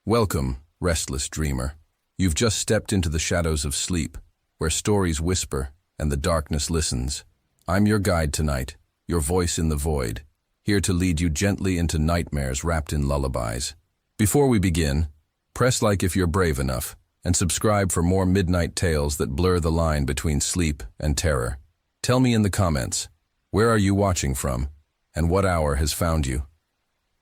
Welcome, restless dreamer. You've just stepped into the shadows of sleep, where stories whisper and the darkness listens. I'm your guide tonight, your voice in the void, here to lead you gently into nightmares wrapped in lullabies. Before we begin, press like if you're brave enough, and subscribe for more midnight tales that blur the line between sleep and terror. Tell me in the comments, where are you watching from, and what hour has found you?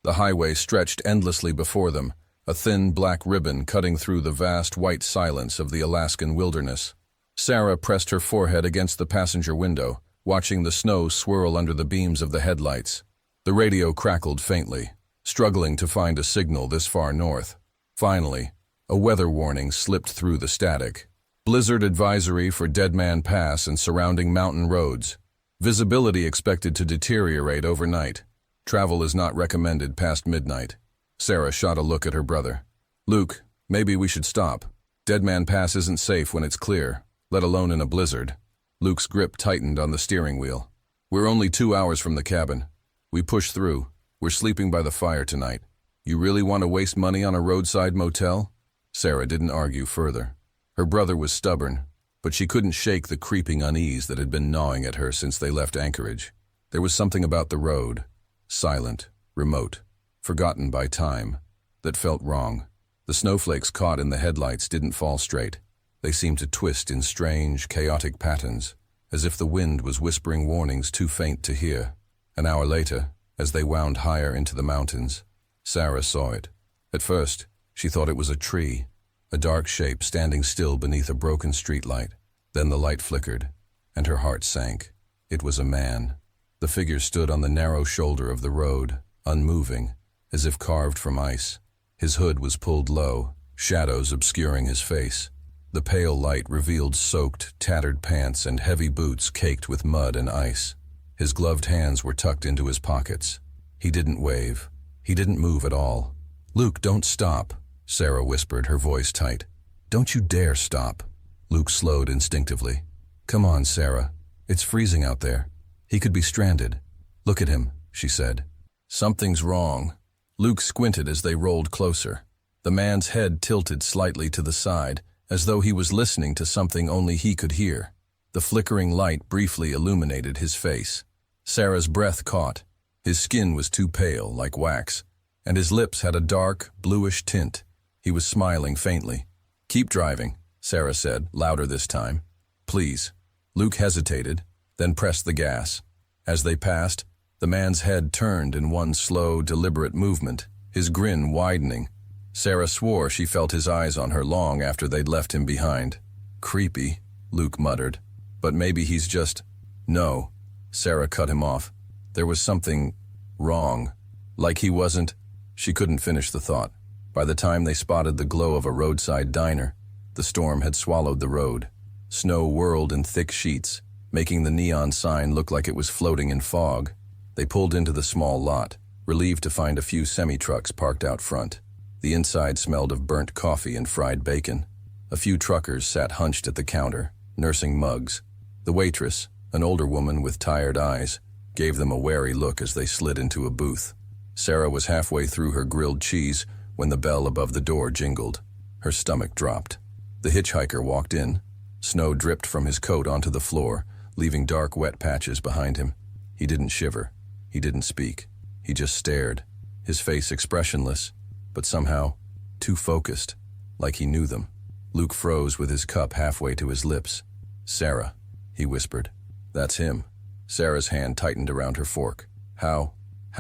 The highway stretched endlessly before them, a thin black ribbon cutting through the vast white silence of the Alaskan wilderness. Sarah pressed her forehead against the passenger window, watching the snow swirl under the beams of the headlights. The radio crackled faintly, struggling to find a signal this far north. Finally, a weather warning slipped through the static. Blizzard advisory for Deadman Pass and surrounding mountain roads. Visibility expected to deteriorate overnight. Travel is not recommended past midnight. Sarah shot a look at her brother. Luke, maybe we should stop. Deadman Pass isn't safe when it's clear, let alone in a blizzard. Luke's grip tightened on the steering wheel. We're only 2 hours from the cabin. We push through. We're sleeping by the fire tonight. You really want to waste money on a roadside motel? Sarah didn't argue further. Her brother was stubborn, but she couldn't shake the creeping unease that had been gnawing at her since they left Anchorage. There was something about the road, silent, remote, forgotten by time, that felt wrong. The snowflakes caught in the headlights didn't fall straight. They seemed to twist in strange, chaotic patterns, as if the wind was whispering warnings too faint to hear. An hour later, as they wound higher into the mountains, Sarah saw it. At first, she thought it was a tree, a dark shape standing still beneath a broken streetlight. Then the light flickered, and her heart sank. It was a man. The figure stood on the narrow shoulder of the road, unmoving, as if carved from ice. His hood was pulled low, shadows obscuring his face. The pale light revealed soaked, tattered pants and heavy boots caked with mud and ice. His gloved hands were tucked into his pockets. He didn't wave. He didn't move at all. Luke, don't stop, Sarah whispered, her voice tight. Don't you dare stop. Luke slowed instinctively. Come on, Sarah. It's freezing out there. He could be stranded. Look at him, she said. Something's wrong. Luke squinted as they rolled closer. The man's head tilted slightly to the side, as though he was listening to something only he could hear. The flickering light briefly illuminated his face. Sarah's breath caught. His skin was too pale, like wax, and his lips had a dark, bluish tint. He was smiling faintly. Keep driving, Sarah said, louder this time. Please. Luke hesitated, then pressed the gas. As they passed, the man's head turned in one slow, deliberate movement, his grin widening. Sarah swore she felt his eyes on her long after they'd left him behind. Creepy, Luke muttered. But maybe he's just... No, Sarah cut him off. There was something wrong. Like he wasn't... She couldn't finish the thought. By the time they spotted the glow of a roadside diner, the storm had swallowed the road. Snow whirled in thick sheets, making the neon sign look like it was floating in fog. They pulled into the small lot, relieved to find a few semi-trucks parked out front. The inside smelled of burnt coffee and fried bacon. A few truckers sat hunched at the counter, nursing mugs. The waitress, an older woman with tired eyes, gave them a wary look as they slid into a booth. Sarah was halfway through her grilled cheese when the bell above the door jingled. Her stomach dropped. The hitchhiker walked in. Snow dripped from his coat onto the floor, leaving dark, wet patches behind him. He didn't shiver. He didn't speak. He just stared, his face expressionless, but somehow too focused, like he knew them. Luke froze with his cup halfway to his lips. Sarah, he whispered. That's him. Sarah's hand tightened around her fork. How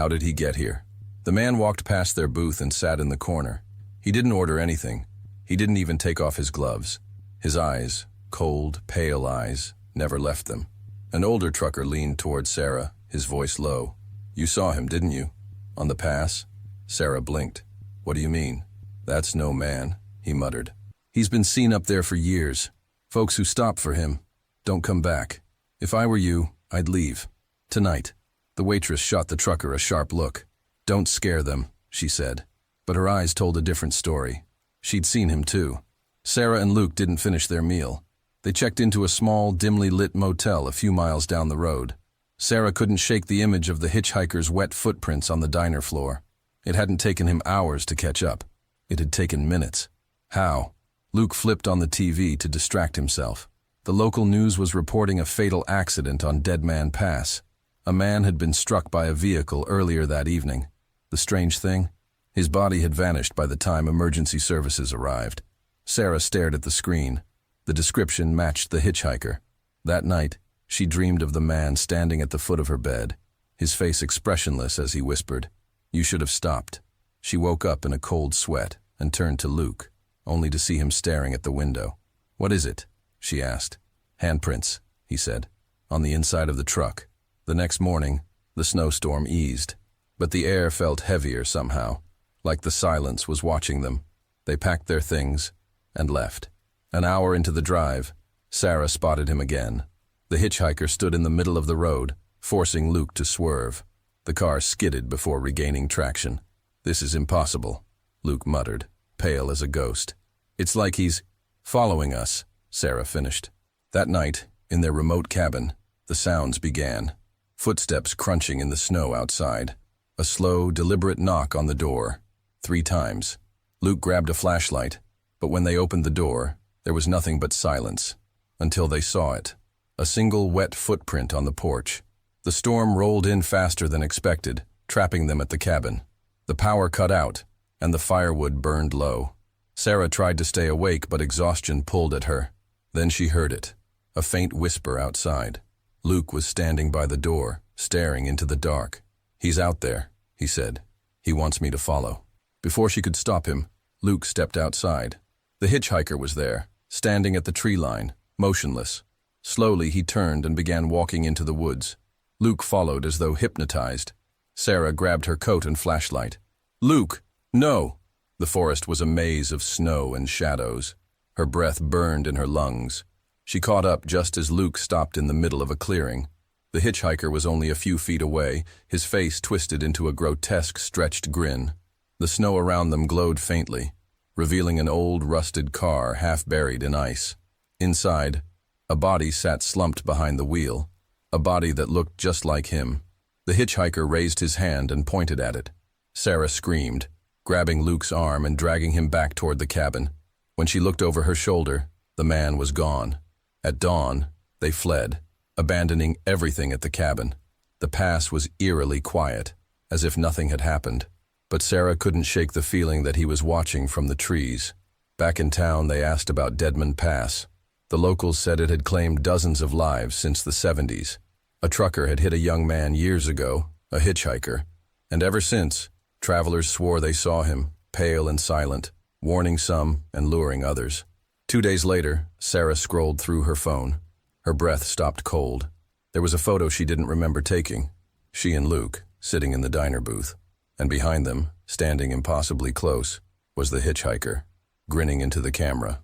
did he get here? The man walked past their booth and sat in the corner. He didn't order anything. He didn't even take off his gloves. His eyes, cold, pale eyes, never left them. An older trucker leaned toward Sarah, his voice low. You saw him, didn't you? On the pass? Sarah blinked. What do you mean? That's no man, he muttered. He's been seen up there for years. Folks who stop for him don't come back. If I were you, I'd leave. Tonight. The waitress shot the trucker a sharp look. Don't scare them, she said. But her eyes told a different story. She'd seen him too. Sarah and Luke didn't finish their meal. They checked into a small, dimly lit motel a few miles down the road. Sarah couldn't shake the image of the hitchhiker's wet footprints on the diner floor. It hadn't taken him hours to catch up. It had taken minutes. How? Luke flipped on the TV to distract himself. The local news was reporting a fatal accident on Dead Man Pass. A man had been struck by a vehicle earlier that evening. The strange thing? His body had vanished by the time emergency services arrived. Sarah stared at the screen. The description matched the hitchhiker. That night, she dreamed of the man standing at the foot of her bed, his face expressionless as he whispered, "You should have stopped." She woke up in a cold sweat and turned to Luke, only to see him staring at the window. "What is it?" she asked. "Handprints," he said, "on the inside of the truck." The next morning, the snowstorm eased, but the air felt heavier somehow, like the silence was watching them. They packed their things and left. An hour into the drive, Sarah spotted him again. The hitchhiker stood in the middle of the road, forcing Luke to swerve. The car skidded before regaining traction. "This is impossible," Luke muttered, pale as a ghost. "It's like he's following us," Sarah finished. That night, in their remote cabin, the sounds began. Footsteps crunching in the snow outside. A slow, deliberate knock on the door. 3 times. Luke grabbed a flashlight, but when they opened the door, there was nothing but silence. Until they saw it. A single wet footprint on the porch. The storm rolled in faster than expected, trapping them at the cabin. The power cut out, and the firewood burned low. Sarah tried to stay awake, but exhaustion pulled at her. Then she heard it. A faint whisper outside. Luke was standing by the door, staring into the dark. "He's out there," he said. "He wants me to follow." Before she could stop him, Luke stepped outside. The hitchhiker was there, standing at the tree line, motionless. Slowly he turned and began walking into the woods. Luke followed as though hypnotized. Sarah grabbed her coat and flashlight. "Luke, no!" The forest was a maze of snow and shadows. Her breath burned in her lungs. She caught up just as Luke stopped in the middle of a clearing. The hitchhiker was only a few feet away, his face twisted into a grotesque, stretched grin. The snow around them glowed faintly, revealing an old, rusted car half buried in ice. Inside, a body sat slumped behind the wheel, a body that looked just like him. The hitchhiker raised his hand and pointed at it. Sarah screamed, grabbing Luke's arm and dragging him back toward the cabin. When she looked over her shoulder, the man was gone. At dawn, they fled, abandoning everything at the cabin. The pass was eerily quiet, as if nothing had happened. But Sarah couldn't shake the feeling that he was watching from the trees. Back in town, they asked about Deadman Pass. The locals said it had claimed dozens of lives since the 70s. A trucker had hit a young man years ago, a hitchhiker, and ever since, travelers swore they saw him, pale and silent, warning some and luring others. 2 days later, Sarah scrolled through her phone. Her breath stopped cold. There was a photo she didn't remember taking. She and Luke, sitting in the diner booth. And behind them, standing impossibly close, was the hitchhiker, grinning into the camera.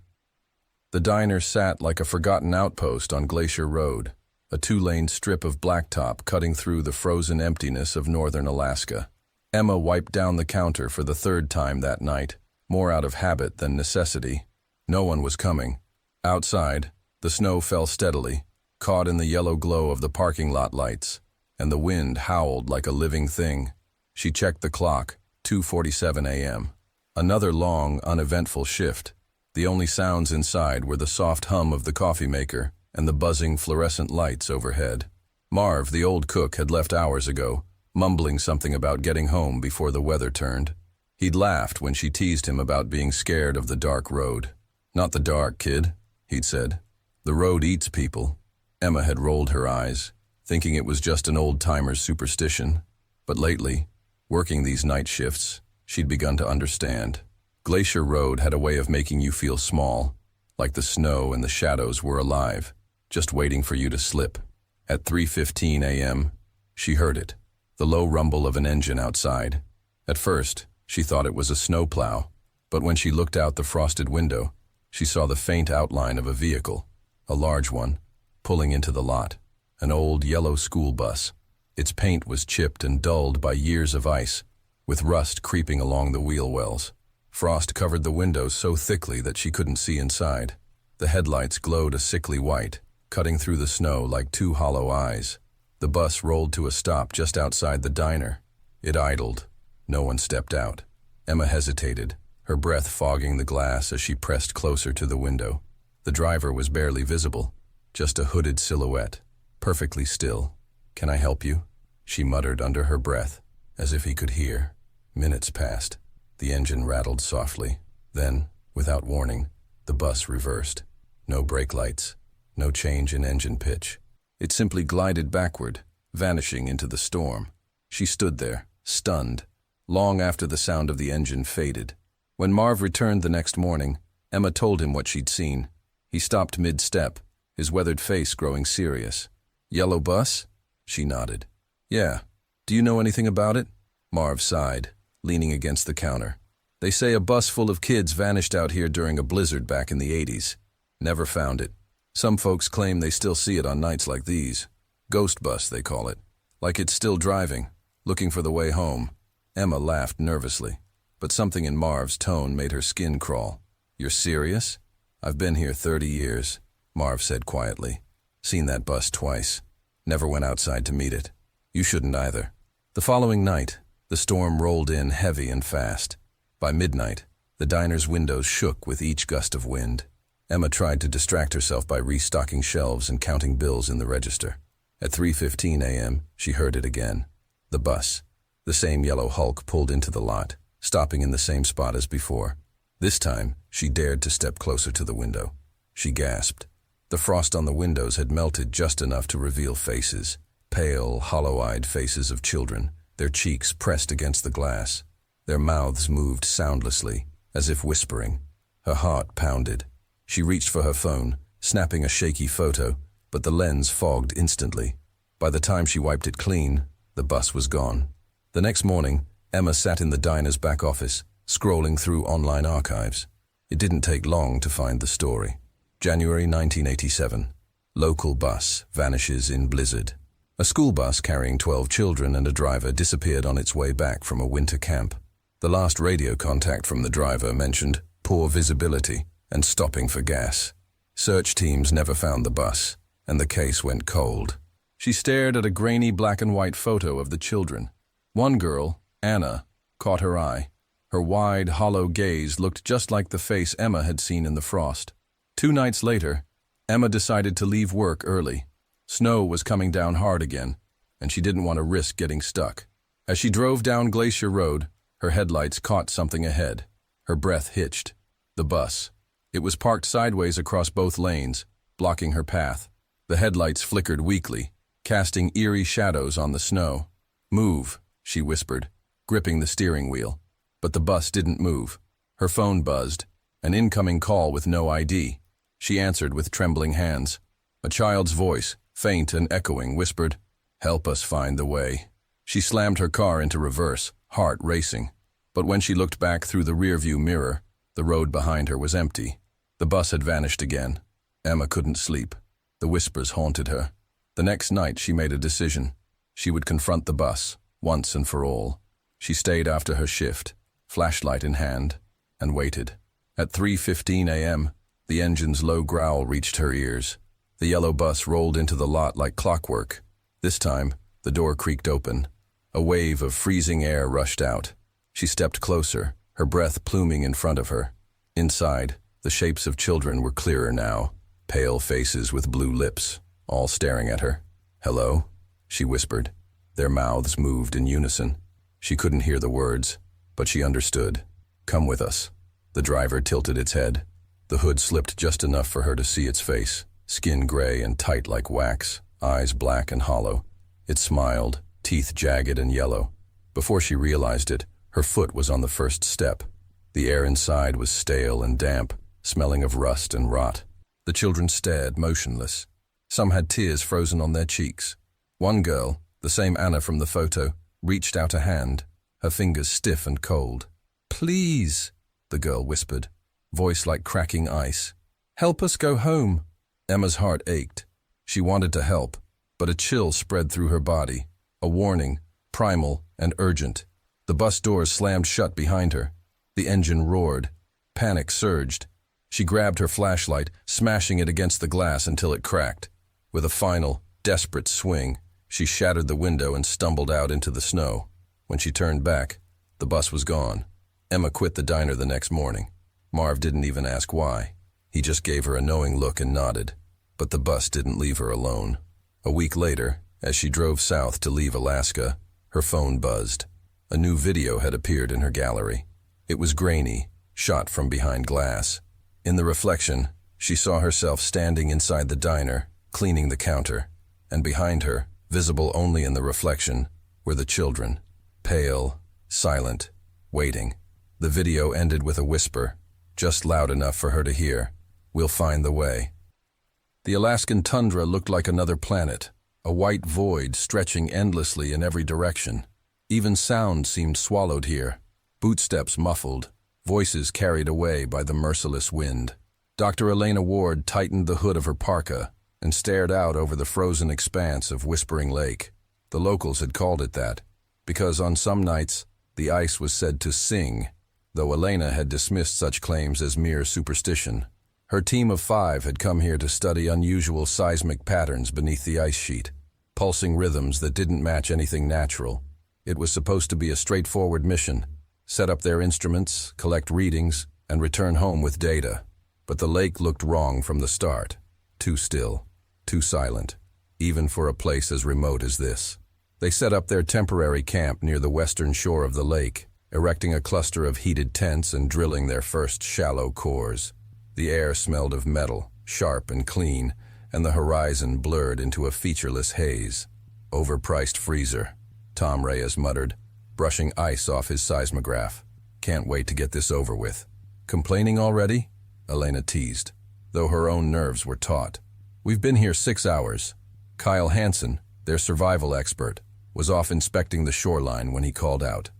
The diner sat like a forgotten outpost on Glacier Road, a 2-lane strip of blacktop cutting through the frozen emptiness of northern Alaska. Emma wiped down the counter for the 3rd time that night, more out of habit than necessity. No one was coming. Outside, the snow fell steadily, caught in the yellow glow of the parking lot lights, and the wind howled like a living thing. She checked the clock, 2:47 a.m. Another long, uneventful shift. The only sounds inside were the soft hum of the coffee maker and the buzzing fluorescent lights overhead. Marv, the old cook, had left hours ago, mumbling something about getting home before the weather turned. He'd laughed when she teased him about being scared of the dark road. "Not the dark, kid," he'd said. "The road eats people." Emma had rolled her eyes, thinking it was just an old-timer's superstition. But lately, working these night shifts, she'd begun to understand. Glacier Road had a way of making you feel small, like the snow and the shadows were alive, just waiting for you to slip. At 3:15 a.m., she heard it, the low rumble of an engine outside. At first, she thought it was a snowplow, but when she looked out the frosted window, she saw the faint outline of a vehicle, a large one, pulling into the lot, an old yellow school bus. Its paint was chipped and dulled by years of ice, with rust creeping along the wheel wells. Frost covered the windows so thickly that she couldn't see inside. The headlights glowed a sickly white, cutting through the snow like 2 hollow eyes. The bus rolled to a stop just outside the diner. It idled. No one stepped out. Emma hesitated, her breath fogging the glass as she pressed closer to the window. The driver was barely visible, just a hooded silhouette, perfectly still. "Can I help you?" she muttered under her breath, as if he could hear. Minutes passed. The engine rattled softly. Then, without warning, the bus reversed. No brake lights, no change in engine pitch. It simply glided backward, vanishing into the storm. She stood there, stunned, long after the sound of the engine faded. When Marv returned the next morning, Emma told him what she'd seen. He stopped mid-step, his weathered face growing serious. "Yellow bus?" She nodded. "Yeah. Do you know anything about it?" Marv sighed, leaning against the counter. "They say a bus full of kids vanished out here during a blizzard back in the 80s. Never found it. Some folks claim they still see it on nights like these. Ghost bus, they call it. Like it's still driving, looking for the way home." Emma laughed nervously, but something in Marv's tone made her skin crawl. "You're serious?" "I've been here 30 years, Marv said quietly. "Seen that bus twice. Never went outside to meet it. You shouldn't either." The following night, the storm rolled in heavy and fast. By midnight, the diner's windows shook with each gust of wind. Emma tried to distract herself by restocking shelves and counting bills in the register. At 3:15 a.m., she heard it again. The bus. The same yellow hulk pulled into the lot, stopping in the same spot as before. This time, she dared to step closer to the window. She gasped. The frost on the windows had melted just enough to reveal faces, pale, hollow-eyed faces of children, their cheeks pressed against the glass. Their mouths moved soundlessly, as if whispering. Her heart pounded. She reached for her phone, snapping a shaky photo, but the lens fogged instantly. By the time she wiped it clean, the bus was gone. The next morning, Emma sat in the diner's back office, scrolling through online archives. It didn't take long to find the story. January 1987. Local bus vanishes in blizzard. A school bus carrying 12 children and a driver disappeared on its way back from a winter camp. The last radio contact from the driver mentioned poor visibility and stopping for gas. Search teams never found the bus, and the case went cold. She stared at a grainy black and white photo of the children. One girl, Anna, caught her eye. Her wide, hollow gaze looked just like the face Emma had seen in the frost. 2 nights later, Emma decided to leave work early. Snow was coming down hard again, and she didn't want to risk getting stuck. As she drove down Glacier Road, her headlights caught something ahead. Her breath hitched. The bus. It was parked sideways across both lanes, blocking her path. The headlights flickered weakly, casting eerie shadows on the snow. "Move," she whispered, gripping the steering wheel. But the bus didn't move. Her phone buzzed, an incoming call with no ID. She answered with trembling hands. A child's voice, faint and echoing, whispered, "Help us find the way." She slammed her car into reverse, heart racing. But when she looked back through the rearview mirror, the road behind her was empty. The bus had vanished again. Emma couldn't sleep. The whispers haunted her. The next night she made a decision. She would confront the bus, once and for all. She stayed after her shift, flashlight in hand, and waited. At 3:15 a.m., the engine's low growl reached her ears. The yellow bus rolled into the lot like clockwork. This time, the door creaked open. A wave of freezing air rushed out. She stepped closer, her breath pluming in front of her. Inside, the shapes of children were clearer now, pale faces with blue lips, all staring at her. "Hello?" she whispered. Their mouths moved in unison. She couldn't hear the words, but she understood. "Come with us." The driver tilted its head. The hood slipped just enough for her to see its face, skin gray and tight like wax, eyes black and hollow. It smiled, teeth jagged and yellow. Before she realized it, her foot was on the first step. The air inside was stale and damp, smelling of rust and rot. The children stared, motionless. Some had tears frozen on their cheeks. One girl, the same Anna from the photo, reached out a hand, her fingers stiff and cold. "Please," the girl whispered, voice like cracking ice. "Help us go home." Emma's heart ached. She wanted to help, but a chill spread through her body, a warning, primal and urgent. The bus doors slammed shut behind her. The engine roared. Panic surged. She grabbed her flashlight, smashing it against the glass until it cracked. With a final, desperate swing, she shattered the window and stumbled out into the snow. When she turned back, the bus was gone. Emma quit the diner the next morning. Marv didn't even ask why. He just gave her a knowing look and nodded. But the bus didn't leave her alone. A week later, as she drove south to leave Alaska, her phone buzzed. A new video had appeared in her gallery. It was grainy, shot from behind glass. In the reflection, she saw herself standing inside the diner, cleaning the counter, and behind her, visible only in the reflection, were the children, pale, silent, waiting. The video ended with a whisper, just loud enough for her to hear, "We'll find the way." The Alaskan tundra looked like another planet, a white void stretching endlessly in every direction. Even sound seemed swallowed here, footsteps muffled, voices carried away by the merciless wind. Dr. Elena Ward tightened the hood of her parka and stared out over the frozen expanse of Whispering Lake. The locals had called it that, because on some nights the ice was said to sing, though Elena had dismissed such claims as mere superstition. Her team of 5 had come here to study unusual seismic patterns beneath the ice sheet, pulsing rhythms that didn't match anything natural. It was supposed to be a straightforward mission: set up their instruments, collect readings, and return home with data. But the lake looked wrong from the start. Too still, too silent, even for a place as remote as this. They set up their temporary camp near the western shore of the lake, erecting a cluster of heated tents and drilling their first shallow cores. The air smelled of metal, sharp and clean, and the horizon blurred into a featureless haze. "Overpriced freezer," Tom Reyes muttered, brushing ice off his seismograph. "Can't wait to get this over with." "Complaining already?" Elena teased, though her own nerves were taut. "We've been here 6 hours. Kyle Hansen, their survival expert, was off inspecting the shoreline when he called out.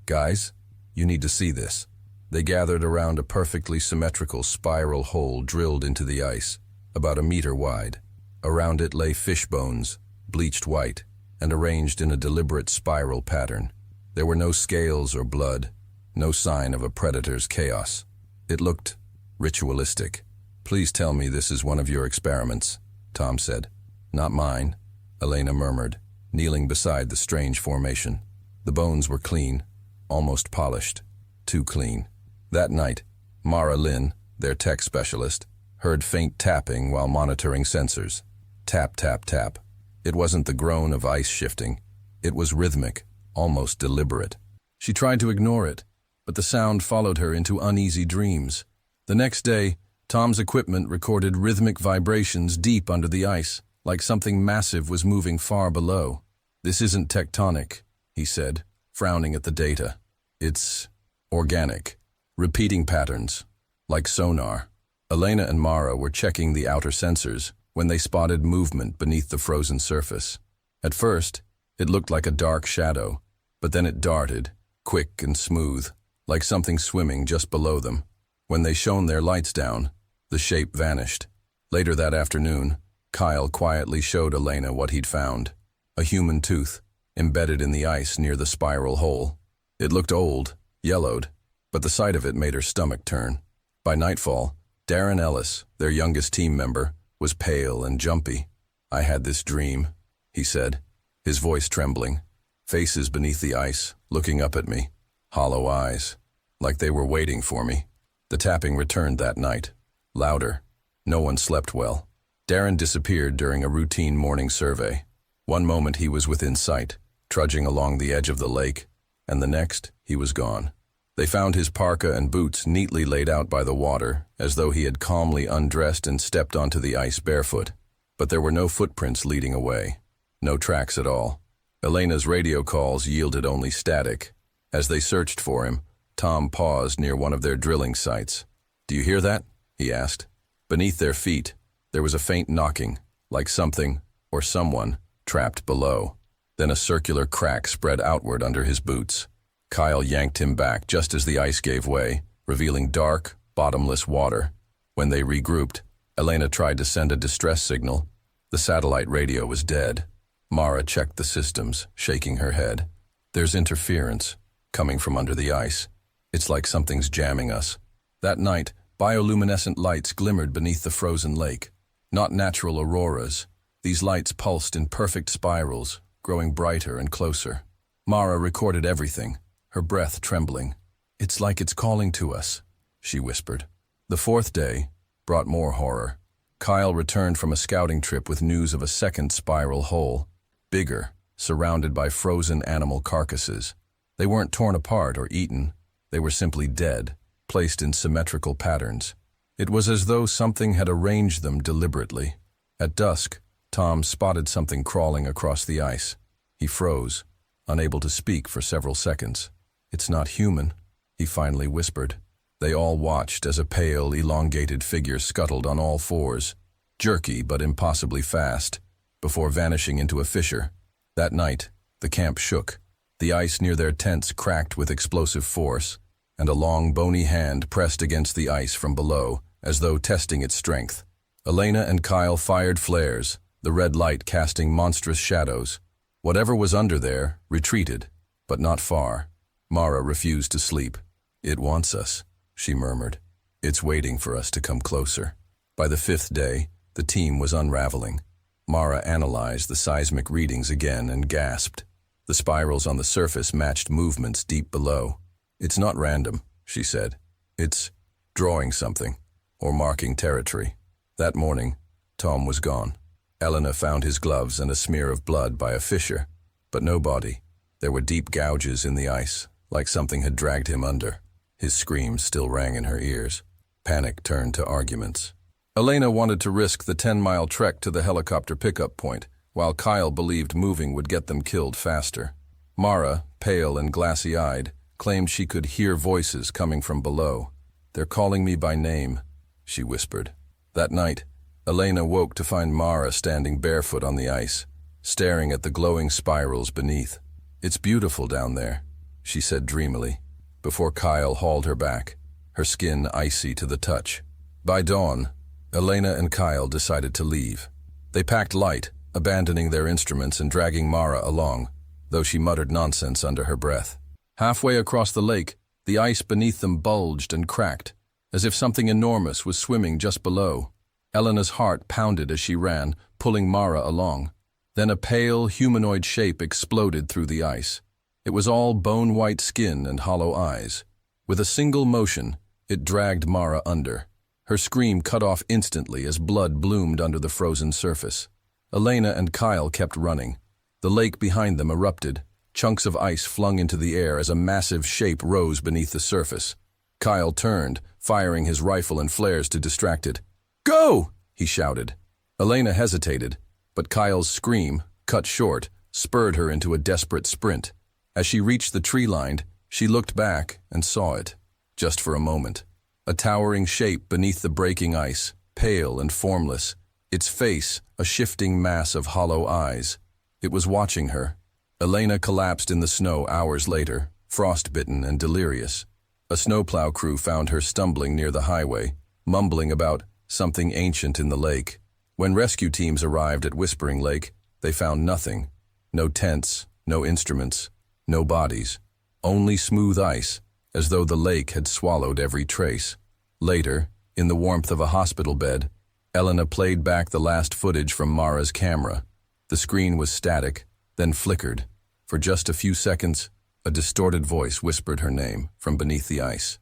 Guys, you need to see this." They gathered around a perfectly symmetrical spiral hole drilled into the ice, about a meter wide. Around it lay fish bones, bleached white, and arranged in a deliberate spiral pattern. There were no scales or blood, no sign of a predator's chaos. It looked ritualistic. "Please tell me this is one of your experiments," Tom said. "Not mine," Elena murmured, kneeling beside the strange formation. The bones were clean, almost polished, too clean. That night, Mara Lynn, their tech specialist, heard faint tapping while monitoring sensors. Tap, tap, tap. It wasn't the groan of ice shifting. It was rhythmic, almost deliberate. She tried to ignore it, but the sound followed her into uneasy dreams. The next day, Tom's equipment recorded rhythmic vibrations deep under the ice, like something massive was moving far below. "This isn't tectonic," he said, frowning at the data. "It's organic. Repeating patterns, like sonar." Elena and Mara were checking the outer sensors when they spotted movement beneath the frozen surface. At first, it looked like a dark shadow, but then it darted, quick and smooth, like something swimming just below them. When they shone their lights down, the shape vanished. Later that afternoon, Kyle quietly showed Elena what he'd found: a human tooth, embedded in the ice near the spiral hole. It looked old, yellowed, but the sight of it made her stomach turn. By nightfall, Darren Ellis, their youngest team member, was pale and jumpy. "I had this dream," he said, his voice trembling. "Faces beneath the ice, looking up at me. Hollow eyes, like they were waiting for me." The tapping returned that night, louder. No one slept well. Darren disappeared during a routine morning survey. One moment he was within sight, trudging along the edge of the lake, and the next he was gone. They found his parka and boots neatly laid out by the water, as though he had calmly undressed and stepped onto the ice barefoot. But there were no footprints leading away, no tracks at all. Elena's radio calls yielded only static. As they searched for him, Tom paused near one of their drilling sites. "Do you hear that?" he asked. Beneath their feet, there was a faint knocking, like something, or someone, trapped below. Then a circular crack spread outward under his boots. Kyle yanked him back just as the ice gave way, revealing dark, bottomless water. When they regrouped, Elena tried to send a distress signal. The satellite radio was dead. Mara checked the systems, shaking her head. "There's interference, coming from under the ice. It's like something's jamming us." That night, bioluminescent lights glimmered beneath the frozen lake. Not natural auroras. These lights pulsed in perfect spirals, growing brighter and closer. Mara recorded everything, her breath trembling. It's like it's calling to us, she whispered. The fourth day brought more horror. Kyle returned from a scouting trip with news of a second spiral hole, bigger, surrounded by frozen animal carcasses. They weren't torn apart or eaten. They were simply dead, placed in symmetrical patterns. It was as though something had arranged them deliberately. At dusk, Tom spotted something crawling across the ice. He froze, unable to speak for several seconds. "It's not human," he finally whispered. They all watched as a pale, elongated figure scuttled on all fours, jerky but impossibly fast, before vanishing into a fissure. That night, the camp shook. The ice near their tents cracked with explosive force, and a long, bony hand pressed against the ice from below, as though testing its strength. Elena and Kyle fired flares, the red light casting monstrous shadows. Whatever was under there retreated, but not far. Mara refused to sleep. "It wants us," she murmured. "It's waiting for us to come closer." By the fifth day, the team was unraveling. Mara analyzed the seismic readings again and gasped. The spirals on the surface matched movements deep below. "It's not random," she said. "It's drawing something, or marking territory." That morning, Tom was gone. Elena found his gloves and a smear of blood by a fissure, but no body. There were deep gouges in the ice, like something had dragged him under. His screams still rang in her ears. Panic turned to arguments. Elena wanted to risk the 10-mile trek to the helicopter pickup point, while Kyle believed moving would get them killed faster. Mara, pale and glassy-eyed, claimed she could hear voices coming from below. "They're calling me by name," she whispered. That night, Elena woke to find Mara standing barefoot on the ice, staring at the glowing spirals beneath. "It's beautiful down there," she said dreamily, before Kyle hauled her back, her skin icy to the touch. By dawn, Elena and Kyle decided to leave. They packed light, abandoning their instruments and dragging Mara along, though she muttered nonsense under her breath. Halfway across the lake, the ice beneath them bulged and cracked, as if something enormous was swimming just below. Elena's heart pounded as she ran, pulling Mara along. Then a pale, humanoid shape exploded through the ice. It was all bone-white skin and hollow eyes. With a single motion, it dragged Mara under. Her scream cut off instantly as blood bloomed under the frozen surface. Elena and Kyle kept running. The lake behind them erupted, chunks of ice flung into the air as a massive shape rose beneath the surface. Kyle turned, firing his rifle and flares to distract it. "Go!" he shouted. Elena hesitated, but Kyle's scream, cut short, spurred her into a desperate sprint. As she reached the tree line, she looked back and saw it, just for a moment. A towering shape beneath the breaking ice, pale and formless, its face a shifting mass of hollow eyes. It was watching her. Elena collapsed in the snow hours later, frostbitten and delirious. A snowplow crew found her stumbling near the highway, mumbling about something ancient in the lake. When rescue teams arrived at Whispering Lake, they found nothing. No tents, no instruments, no bodies. Only smooth ice, as though the lake had swallowed every trace. Later, in the warmth of a hospital bed, Elena played back the last footage from Mara's camera. The screen was static, then flickered. For just a few seconds, a distorted voice whispered her name from beneath the ice.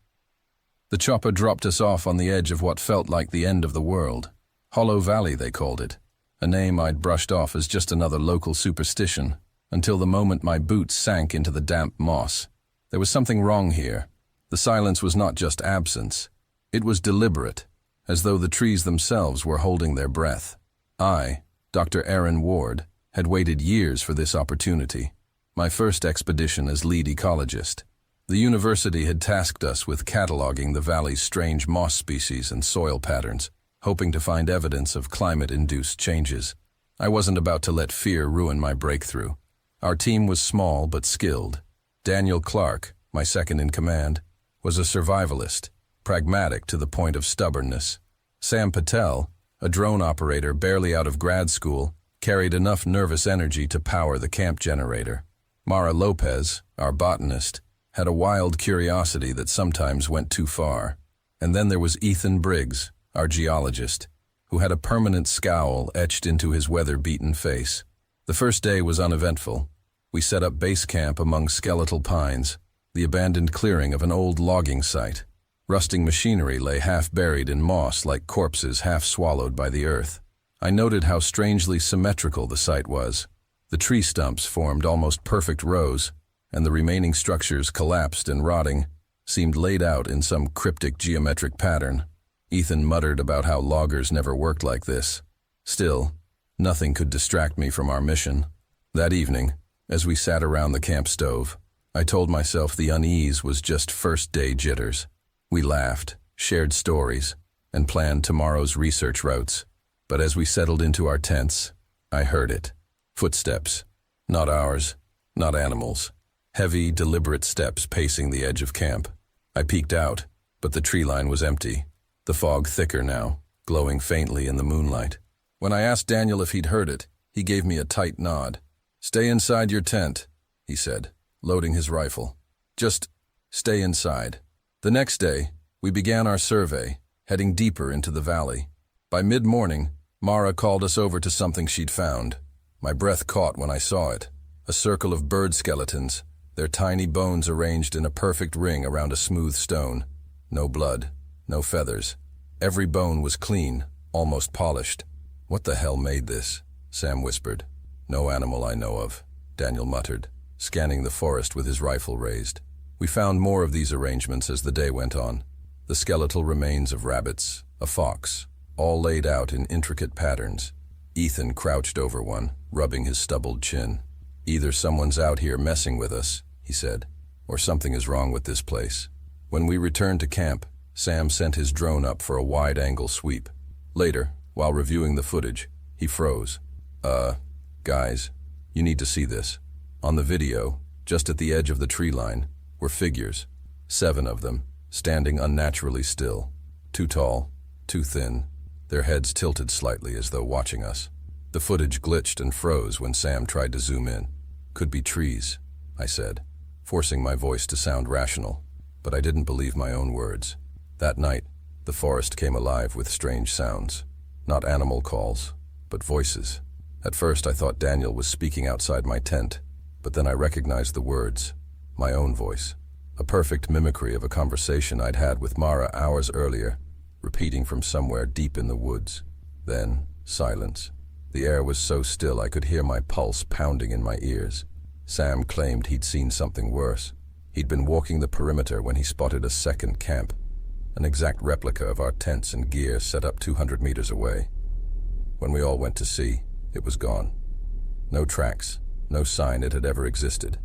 The chopper dropped us off on the edge of what felt like the end of the world. Hollow Valley, they called it, a name I'd brushed off as just another local superstition, until the moment my boots sank into the damp moss. There was something wrong here. The silence was not just absence. It was deliberate, as though the trees themselves were holding their breath. I, Dr. Aaron Ward, had waited years for this opportunity, my first expedition as lead ecologist. The university had tasked us with cataloging the valley's strange moss species and soil patterns, hoping to find evidence of climate-induced changes. I wasn't about to let fear ruin my breakthrough. Our team was small but skilled. Daniel Clark, my second in command, was a survivalist, pragmatic to the point of stubbornness. Sam Patel, a drone operator barely out of grad school, carried enough nervous energy to power the camp generator. Mara Lopez, our botanist, had a wild curiosity that sometimes went too far. And then there was Ethan Briggs, our geologist, who had a permanent scowl etched into his weather-beaten face. The first day was uneventful. We set up base camp among skeletal pines. the abandoned clearing of an old logging site. Rusting machinery lay half buried in moss like corpses half swallowed by the earth. I noted how strangely symmetrical the site was. The tree stumps formed almost perfect rows, and the remaining structures, collapsed and rotting, seemed laid out in some cryptic geometric pattern. Ethan muttered about how loggers never worked like this. Still, nothing could distract me from our mission. That evening, as we sat around the camp stove, I told myself the unease was just first-day jitters. We laughed, shared stories, and planned tomorrow's research routes. But as we settled into our tents, I heard it. Footsteps. Not ours, not animals. Heavy, deliberate steps pacing the edge of camp. I peeked out, but the tree line was empty. The fog thicker now, glowing faintly in the moonlight. When I asked Daniel if he'd heard it, he gave me a tight nod. "Stay inside your tent," he said, loading his rifle. "Just stay inside." The next day, we began our survey, heading deeper into the valley. By mid-morning, Mara called us over to something she'd found. My breath caught when I saw it. A circle of bird skeletons, their tiny bones arranged in a perfect ring around a smooth stone. No blood, no feathers. Every bone was clean, almost polished. "What the hell made this?" Sam whispered. "No animal I know of," Daniel muttered, scanning the forest with his rifle raised. We found more of these arrangements as the day went on. The skeletal remains of rabbits, a fox, all laid out in intricate patterns. Ethan crouched over one, rubbing his stubbled chin. "Either someone's out here messing with us," he said, "or something is wrong with this place." When we returned to camp, Sam sent his drone up for a wide-angle sweep. Later, while reviewing the footage, he froze. Guys, you need to see this." On the video, just at the edge of the tree line, were figures. 7 of them, standing unnaturally still. Too tall, too thin, their heads tilted slightly as though watching us. The footage glitched and froze when Sam tried to zoom in. "Could be trees," I said, forcing my voice to sound rational, but I didn't believe my own words. That night, the forest came alive with strange sounds. Not animal calls, but voices. At first I thought Daniel was speaking outside my tent, but then I recognized the words. My own voice. A perfect mimicry of a conversation I'd had with Mara hours earlier, repeating from somewhere deep in the woods. Then, silence. The air was so still I could hear my pulse pounding in my ears. Sam claimed he'd seen something worse. He'd been walking the perimeter when he spotted a second camp, an exact replica of our tents and gear set up 200 meters away. When we all went to see, it was gone. No tracks, no sign it had ever existed.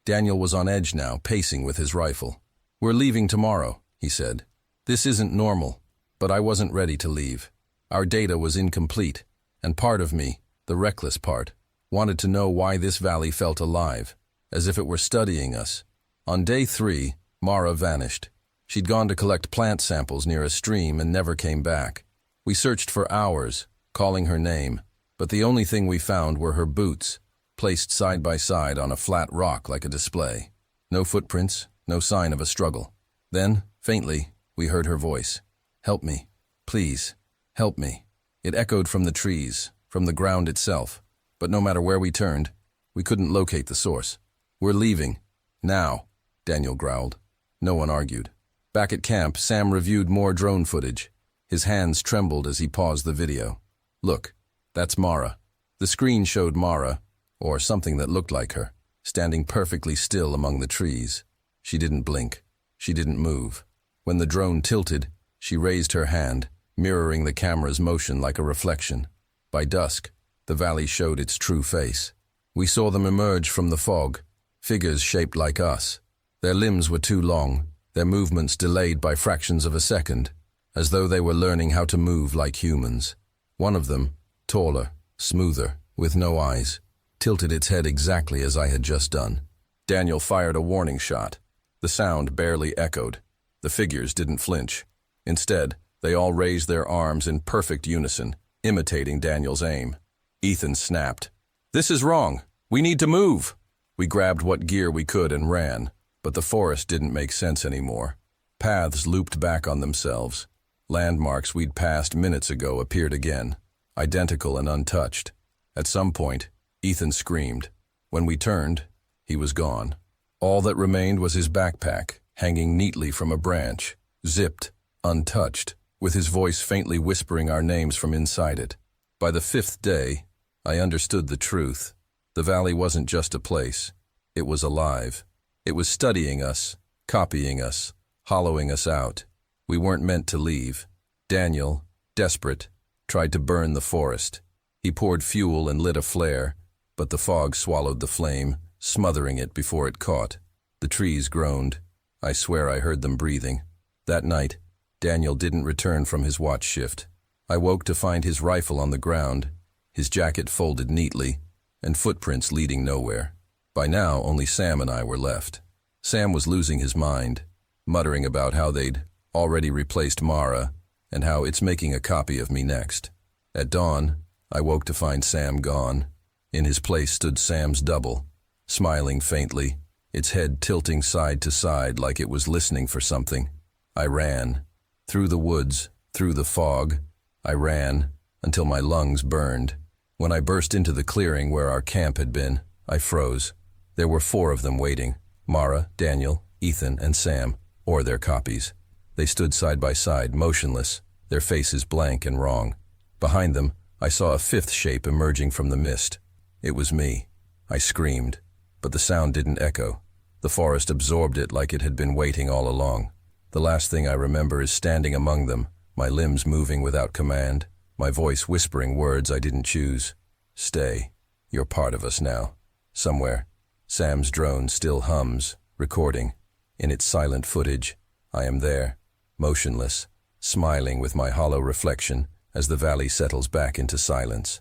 Daniel was on edge now, pacing with his rifle. "We're leaving tomorrow," he said. "This isn't normal." But I wasn't ready to leave. Our data was incomplete, and part of me, the reckless part, wanted to know why this valley felt alive, as if it were studying us. On day 3, Mara vanished. She'd gone to collect plant samples near a stream and never came back. We searched for hours, calling her name, but the only thing we found were her boots, placed side by side on a flat rock like a display. No footprints, no sign of a struggle. Then, faintly, we heard her voice. "Help me. Please. Help me." It echoed from the trees, from the ground itself. But no matter where we turned, we couldn't locate the source. "We're leaving. Now," Daniel growled. No one argued. Back at camp, Sam reviewed more drone footage. His hands trembled as he paused the video. "Look, that's Mara." The screen showed Mara, or something that looked like her, standing perfectly still among the trees. She didn't blink. She didn't move. When the drone tilted, she raised her hand, mirroring the camera's motion like a reflection. By dusk, the valley showed its true face. We saw them emerge from the fog, figures shaped like us. Their limbs were too long, their movements delayed by fractions of a second, as though they were learning how to move like humans. One of them, taller, smoother, with no eyes, tilted its head exactly as I had just done. Daniel fired a warning shot. The sound barely echoed. The figures didn't flinch. Instead, they all raised their arms in perfect unison, imitating Daniel's aim. Ethan snapped. "This is wrong. We need to move." We grabbed what gear we could and ran, but the forest didn't make sense anymore. Paths looped back on themselves. Landmarks we'd passed minutes ago appeared again, identical and untouched. At some point, Ethan screamed. When we turned, he was gone. All that remained was his backpack, hanging neatly from a branch, zipped, untouched, with his voice faintly whispering our names from inside it. By the 5th day, I understood the truth. The valley wasn't just a place. It was alive. It was studying us, copying us, hollowing us out. We weren't meant to leave. Daniel, desperate, tried to burn the forest. He poured fuel and lit a flare, but the fog swallowed the flame, smothering it before it caught. The trees groaned. I swear I heard them breathing. That night, Daniel didn't return from his watch shift. I woke to find his rifle on the ground, his jacket folded neatly, and footprints leading nowhere. By now, only Sam and I were left. Sam was losing his mind, muttering about how they'd already replaced Mara and how it's making a copy of me next. At dawn, I woke to find Sam gone. In his place stood Sam's double, smiling faintly, its head tilting side to side like it was listening for something. I ran. Through the woods, through the fog. I ran until my lungs burned. When I burst into the clearing where our camp had been, I froze. There were 4 of them waiting: Mara, Daniel, Ethan, and Sam, or their copies. They stood side by side, motionless, their faces blank and wrong. Behind them, I saw a 5th shape emerging from the mist. It was me. I screamed, but the sound didn't echo. The forest absorbed it like it had been waiting all along. The last thing I remember is standing among them, my limbs moving without command, my voice whispering words I didn't choose. Stay. You're part of us now. Somewhere, Sam's drone still hums, recording. In its silent footage, I am there, motionless, smiling with my hollow reflection as the valley settles back into silence.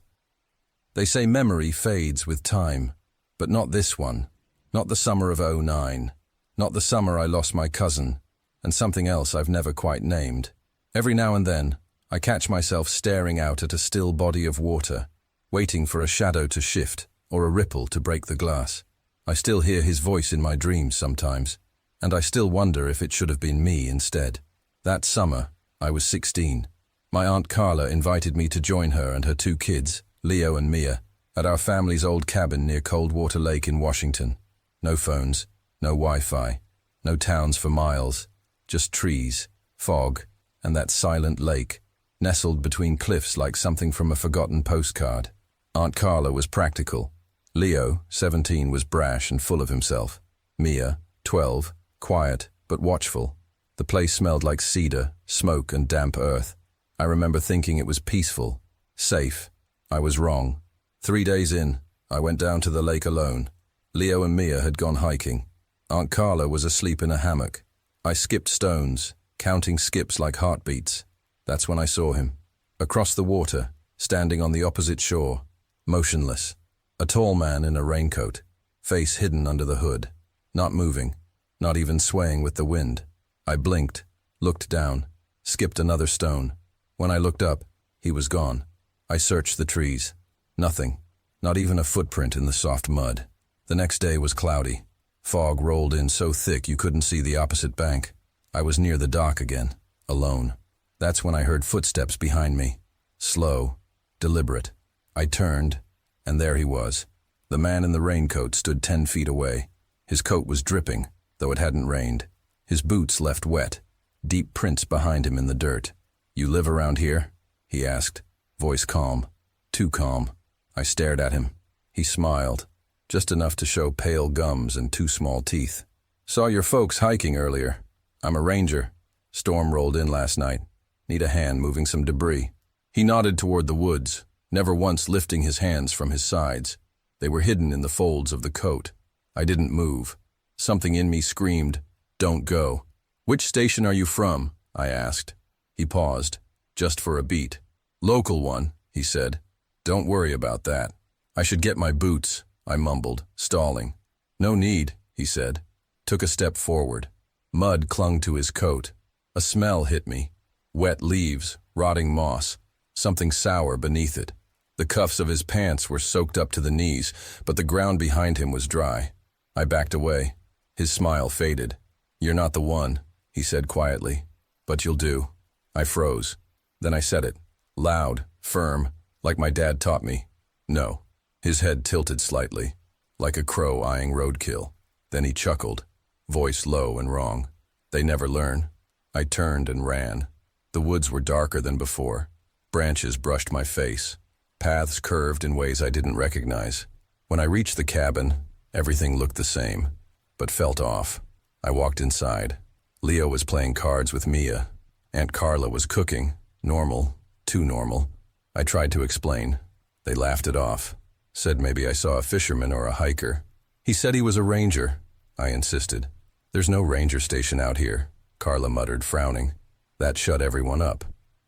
They say memory fades with time, but not this one. Not the summer of '09. Not the summer I lost my cousin, and something else I've never quite named. Every now and then, I catch myself staring out at a still body of water, waiting for a shadow to shift or a ripple to break the glass. I still hear his voice in my dreams sometimes, and I still wonder if it should have been me instead. That summer, I was 16. My Aunt Carla invited me to join her and her 2 kids, Leo and Mia, at our family's old cabin near Coldwater Lake in Washington. No phones, no Wi-Fi, no towns for miles, just trees, fog, and that silent lake, nestled between cliffs like something from a forgotten postcard. Aunt Carla was practical. Leo, 17, was brash and full of himself. Mia, 12, quiet but watchful. The place smelled like cedar, smoke, and damp earth. I remember thinking it was peaceful, safe. I was wrong. 3 days in, I went down to the lake alone. Leo and Mia had gone hiking. Aunt Carla was asleep in a hammock. I skipped stones, counting skips like heartbeats. That's when I saw him. Across the water, standing on the opposite shore, motionless. A tall man in a raincoat, face hidden under the hood. Not moving, not even swaying with the wind. I blinked, looked down, skipped another stone. When I looked up, he was gone. I searched the trees. Nothing, not even a footprint in the soft mud. The next day was cloudy. Fog rolled in so thick you couldn't see the opposite bank. I was near the dock again, alone. That's when I heard footsteps behind me. Slow, deliberate. I turned, and there he was. The man in the raincoat stood 10 feet away. His coat was dripping, though it hadn't rained. His boots left wet, deep prints behind him in the dirt. "You live around here?" he asked, voice calm. Too calm. I stared at him. He smiled, just enough to show pale gums and 2 small teeth. "Saw your folks hiking earlier. I'm a ranger. Storm rolled in last night. Need a hand moving some debris." He nodded toward the woods, never once lifting his hands from his sides. They were hidden in the folds of the coat. I didn't move. Something in me screamed, "Don't go." "Which station are you from?" I asked. He paused, just for a beat. "Local one," he said. "Don't worry about that." "I should get my boots," I mumbled, stalling. "No need," he said. Took a step forward. Mud clung to his coat. A smell hit me. Wet leaves, rotting moss, something sour beneath it. The cuffs of his pants were soaked up to the knees, but the ground behind him was dry. I backed away. His smile faded. "You're not the one," he said quietly, "but you'll do." I froze. Then I said it, loud, firm, like my dad taught me. "No." His head tilted slightly, like a crow eyeing roadkill. Then he chuckled, voice low and wrong. They never learn. I turned and ran. The woods were darker than before. Branches brushed my face. Paths curved in ways I didn't recognize. When I reached the cabin, everything looked the same, but felt off. I walked inside. Leo was playing cards with Mia. Aunt Carla was cooking. Normal. Too normal. I tried to explain. They laughed it off. Said maybe I saw a fisherman or a hiker. He said he was a ranger. I insisted. There's no ranger station out here, Carla muttered, frowning. That shut everyone up.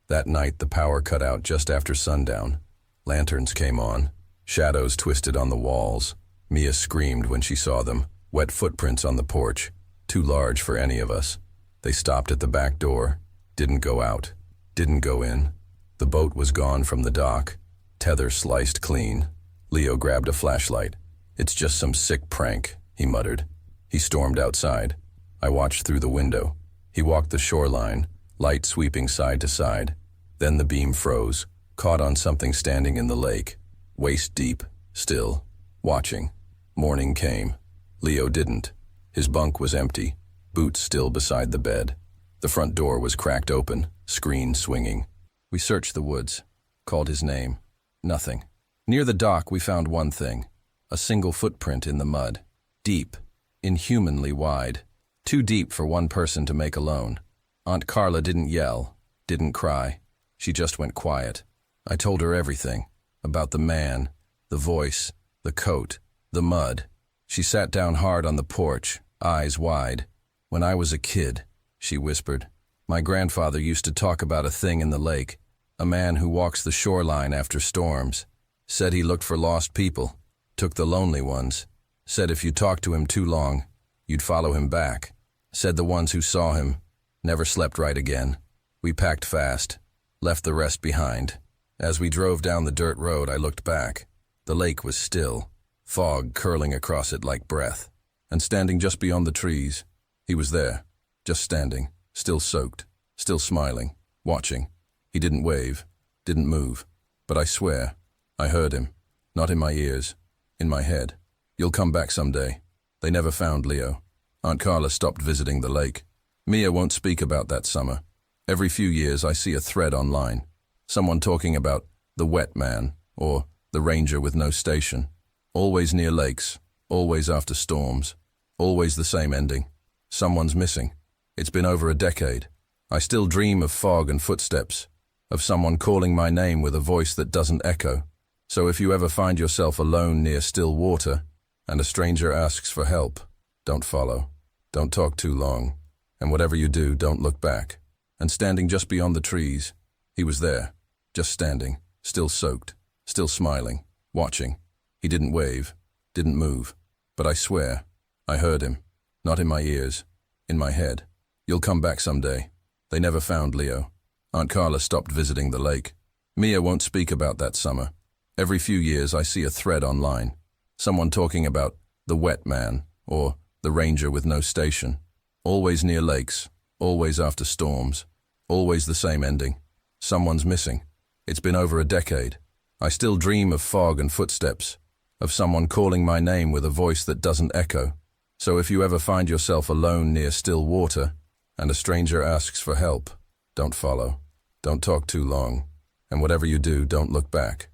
That night the power cut out just after sundown. Lanterns came on. Shadows twisted on the walls. Mia screamed when she saw them. Wet footprints on the porch. Too large for any of us. They stopped at the back door. Didn't go out. Didn't go in. The boat was gone from the dock. Tether sliced clean. Leo grabbed a flashlight. It's just some sick prank, he muttered. He stormed outside. I watched through the window. He walked the shoreline, light sweeping side to side. Then the beam froze, caught on something standing in the lake. Waist deep, still, watching. Morning came. Leo didn't. His bunk was empty, boots still beside the bed. The front door was cracked open, screen swinging. We searched the woods, called his name. Nothing. Near the dock we found one thing. A single footprint in the mud. Deep, inhumanly wide. Too deep for one person to make alone. Aunt Carla didn't yell, didn't cry. She just went quiet. I told her everything. About the man, the voice, the coat, the mud. She sat down hard on the porch, eyes wide. When I was a kid, she whispered, my grandfather used to talk about a thing in the lake. A man who walks the shoreline after storms. Said he looked for lost people. Took the lonely ones. Said if you talked to him too long, you'd follow him back. Said the ones who saw him never slept right again. We packed fast, left the rest behind. As we drove down the dirt road, I looked back. The lake was still, fog curling across it like breath. And standing just beyond the trees, he was there, just standing, still soaked, still smiling, watching. He didn't wave, didn't move, but I swear, I heard him, not in my ears, in my head. You'll come back someday. They never found Leo. Aunt Carla stopped visiting the lake. Mia won't speak about that summer. Every few years I see a thread online. Someone talking about the wet man, or the ranger with no station. Always near lakes, always after storms, always the same ending. Someone's missing. It's been over a decade. I still dream of fog and footsteps, of someone calling my name with a voice that doesn't echo. So if you ever find yourself alone near still water, and a stranger asks for help, don't follow. Don't talk too long. And whatever you do, don't look back. And standing just beyond the trees, he was there, just standing, still soaked, still smiling, watching. He didn't wave, didn't move, but I swear, I heard him, not in my ears, in my head. You'll come back someday. They never found Leo. Aunt Carla stopped visiting the lake. Mia won't speak about that summer. Every few years I see a thread online. Someone talking about the wet man, or the ranger with no station. Always near lakes, always after storms, always the same ending. Someone's missing. It's been over a decade. I still dream of fog and footsteps, of someone calling my name with a voice that doesn't echo. So if you ever find yourself alone near still water, and a stranger asks for help, don't follow. Don't talk too long. And whatever you do, don't look back.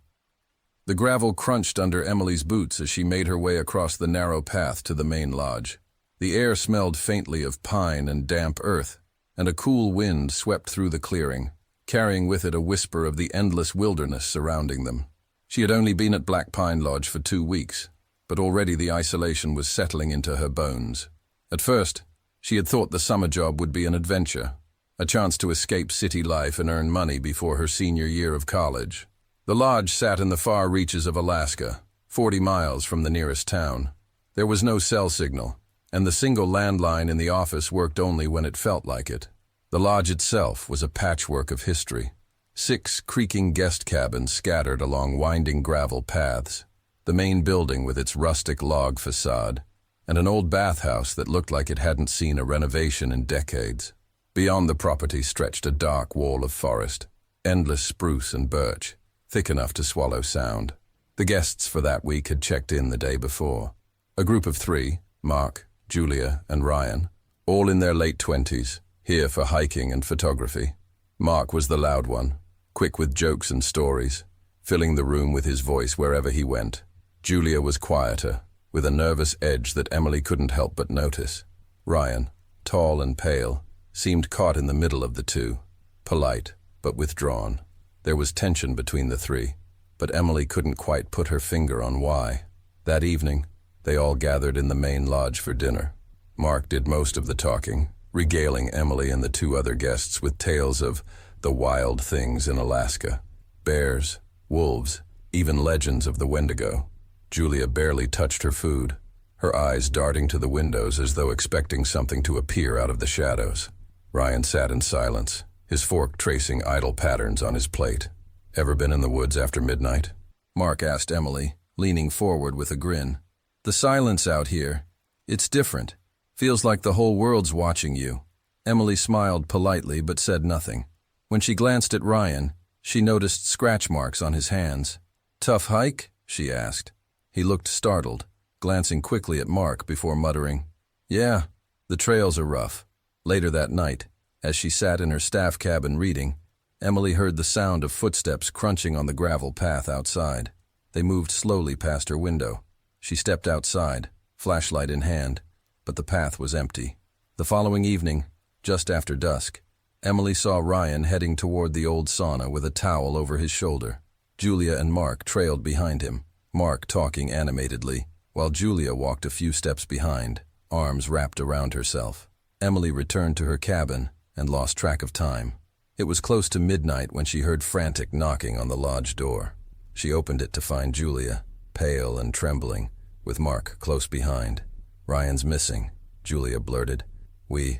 The gravel crunched under Emily's boots as she made her way across the narrow path to the main lodge. The air smelled faintly of pine and damp earth, and a cool wind swept through the clearing, carrying with it a whisper of the endless wilderness surrounding them. She had only been at Black Pine Lodge for 2 weeks, but already the isolation was settling into her bones. At first, she had thought the summer job would be an adventure, a chance to escape city life and earn money before her senior year of college. The lodge sat in the far reaches of Alaska, 40 miles from the nearest town. There was no cell signal, and the single landline in the office worked only when it felt like it. The lodge itself was a patchwork of history. 6 creaking guest cabins scattered along winding gravel paths, the main building with its rustic log facade, and an old bathhouse that looked like it hadn't seen a renovation in decades. Beyond the property stretched a dark wall of forest, endless spruce and birch, thick enough to swallow sound. The guests for that week had checked in the day before. A group of 3, Mark, Julia, and Ryan, all in their late 20s, here for hiking and photography. Mark was the loud one, quick with jokes and stories, filling the room with his voice wherever he went. Julia was quieter, with a nervous edge that Emily couldn't help but notice. Ryan, tall and pale, seemed caught in the middle of the two, polite but withdrawn. There was tension between the three, but Emily couldn't quite put her finger on why. That evening, they all gathered in the main lodge for dinner. Mark did most of the talking, regaling Emily and the two other guests with tales of the wild things in Alaska. Bears, wolves, even legends of the Wendigo. Julia barely touched her food, her eyes darting to the windows as though expecting something to appear out of the shadows. Ryan sat in silence, his fork tracing idle patterns on his plate. "Ever been in the woods after midnight?" Mark asked Emily, leaning forward with a grin. "The silence out here, it's different. Feels like the whole world's watching you." Emily smiled politely but said nothing. When she glanced at Ryan, she noticed scratch marks on his hands. "Tough hike?" she asked. He looked startled, glancing quickly at Mark before muttering, "Yeah, the trails are rough." Later that night, as she sat in her staff cabin reading, Emily heard the sound of footsteps crunching on the gravel path outside. They moved slowly past her window. She stepped outside, flashlight in hand, but the path was empty. The following evening, just after dusk, Emily saw Ryan heading toward the old sauna with a towel over his shoulder. Julia and Mark trailed behind him, Mark talking animatedly, while Julia walked a few steps behind, arms wrapped around herself. Emily returned to her cabin and lost track of time. It was close to midnight when she heard frantic knocking on the lodge door. She opened it to find Julia, pale and trembling, with Mark close behind. "Ryan's missing," Julia blurted. We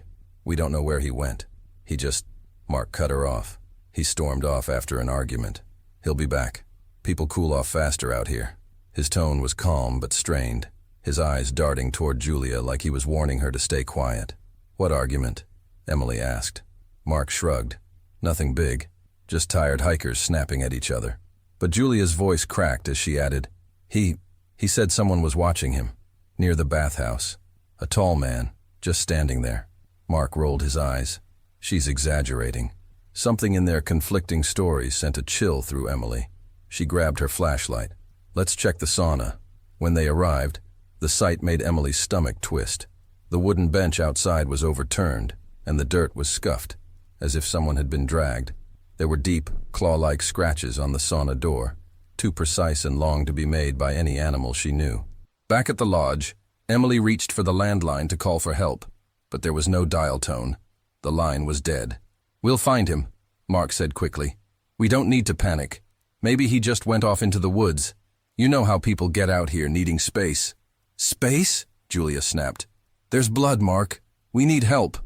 don't know where he went. He just..." Mark cut her off. "He stormed off after an argument. He'll be back. People cool off faster out here." His tone was calm but strained, his eyes darting toward Julia like he was warning her to stay quiet. "What argument?" Emily asked. Mark shrugged. "Nothing big, just tired hikers snapping at each other." But Julia's voice cracked as she added, He said someone was watching him, near the bathhouse. A tall man, just standing there." Mark rolled his eyes. "She's exaggerating." Something in their conflicting stories sent a chill through Emily. She grabbed her flashlight. "Let's check the sauna." When they arrived, the sight made Emily's stomach twist. The wooden bench outside was overturned, and the dirt was scuffed, as if someone had been dragged. There were deep, claw-like scratches on the sauna door, too precise and long to be made by any animal she knew. Back at the lodge, Emily reached for the landline to call for help, but there was no dial tone. The line was dead. "We'll find him," Mark said quickly. "We don't need to panic. Maybe he just went off into the woods. You know how people get out here needing space." "Space?" Julia snapped. "There's blood, Mark. We need help."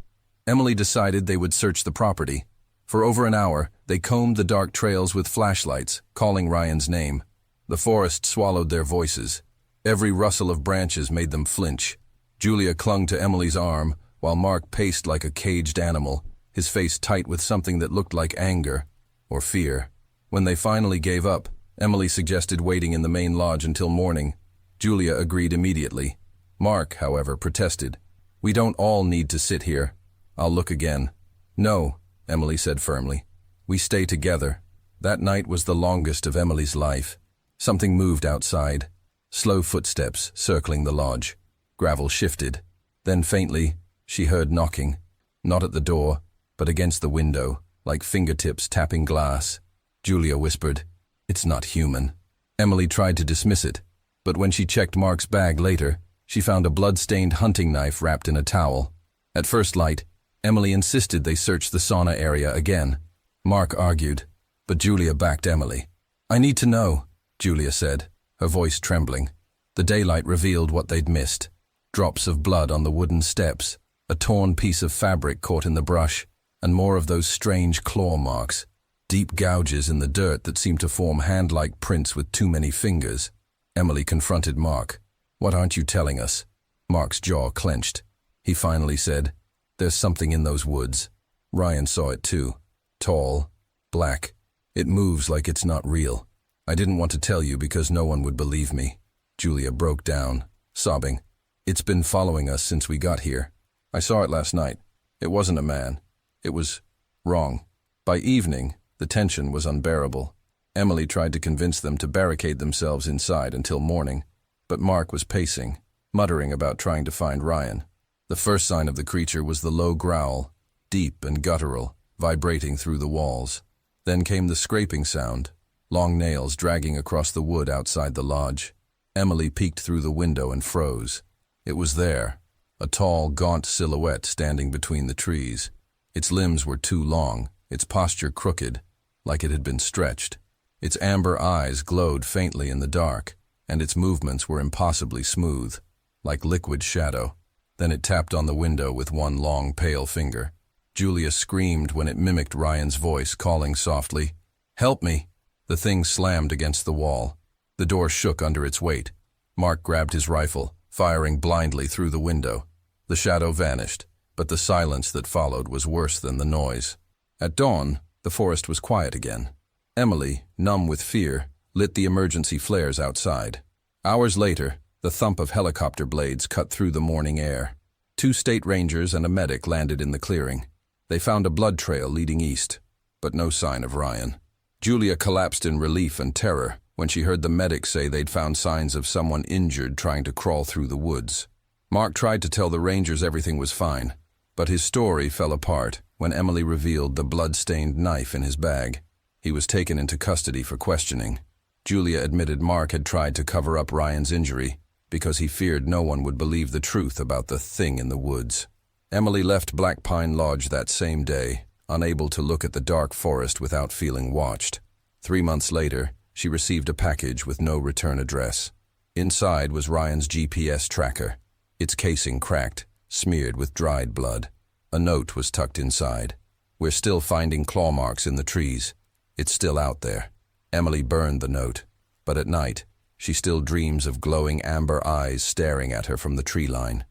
Emily decided they would search the property. For over an hour, they combed the dark trails with flashlights, calling Ryan's name. The forest swallowed their voices. Every rustle of branches made them flinch. Julia clung to Emily's arm, while Mark paced like a caged animal, his face tight with something that looked like anger or fear. When they finally gave up, Emily suggested waiting in the main lodge until morning. Julia agreed immediately. Mark, however, protested. "We don't all need to sit here. I'll look again." "No," Emily said firmly. "We stay together." That night was the longest of Emily's life. Something moved outside. Slow footsteps circling the lodge. Gravel shifted. Then faintly, she heard knocking. Not at the door, but against the window, like fingertips tapping glass. Julia whispered, "It's not human." Emily tried to dismiss it, but when she checked Mark's bag later, she found a blood-stained hunting knife wrapped in a towel. At first light, Emily insisted they search the sauna area again. Mark argued, but Julia backed Emily. "I need to know," Julia said, her voice trembling. The daylight revealed what they'd missed. Drops of blood on the wooden steps, a torn piece of fabric caught in the brush, and more of those strange claw marks. Deep gouges in the dirt that seemed to form hand-like prints with too many fingers. Emily confronted Mark. "What aren't you telling us?" Mark's jaw clenched. He finally said, "There's something in those woods." Ryan saw it too. Tall, black. "It moves like it's not real. I didn't want to tell you because no one would believe me." Julia broke down, sobbing. It's been following us since we got here. I saw it last night. It wasn't a man. It was wrong. By evening, the tension was unbearable. Emily tried to convince them to barricade themselves inside until morning, but Mark was pacing, muttering about trying to find Ryan. The first sign of the creature was the low growl, deep and guttural, vibrating through the walls. Then came the scraping sound, long nails dragging across the wood outside the lodge. Emily peeked through the window and froze. It was there, a tall, gaunt silhouette standing between the trees. Its limbs were too long, its posture crooked, like it had been stretched. Its amber eyes glowed faintly in the dark, and its movements were impossibly smooth, like liquid shadow. Then it tapped on the window with one long, pale finger. Julia screamed when it mimicked Ryan's voice, calling softly, "Help me!" The thing slammed against the wall. The door shook under its weight. Mark grabbed his rifle, firing blindly through the window. The shadow vanished, but the silence that followed was worse than the noise. At dawn, the forest was quiet again. Emily, numb with fear, lit the emergency flares outside. Hours later, the thump of helicopter blades cut through the morning air. 2 state rangers and a medic landed in the clearing. They found a blood trail leading east, but no sign of Ryan. Julia collapsed in relief and terror when she heard the medic say they'd found signs of someone injured trying to crawl through the woods. Mark tried to tell the rangers everything was fine, but his story fell apart when Emily revealed the blood-stained knife in his bag. He was taken into custody for questioning. Julia admitted Mark had tried to cover up Ryan's injury because he feared no one would believe the truth about the thing in the woods. Emily left Black Pine Lodge that same day, unable to look at the dark forest without feeling watched. 3 months later, she received a package with no return address. Inside was Ryan's GPS tracker, its casing cracked, smeared with dried blood. A note was tucked inside. "We're still finding claw marks in the trees. It's still out there." Emily burned the note, but at night, she still dreams of glowing amber eyes staring at her from the tree line.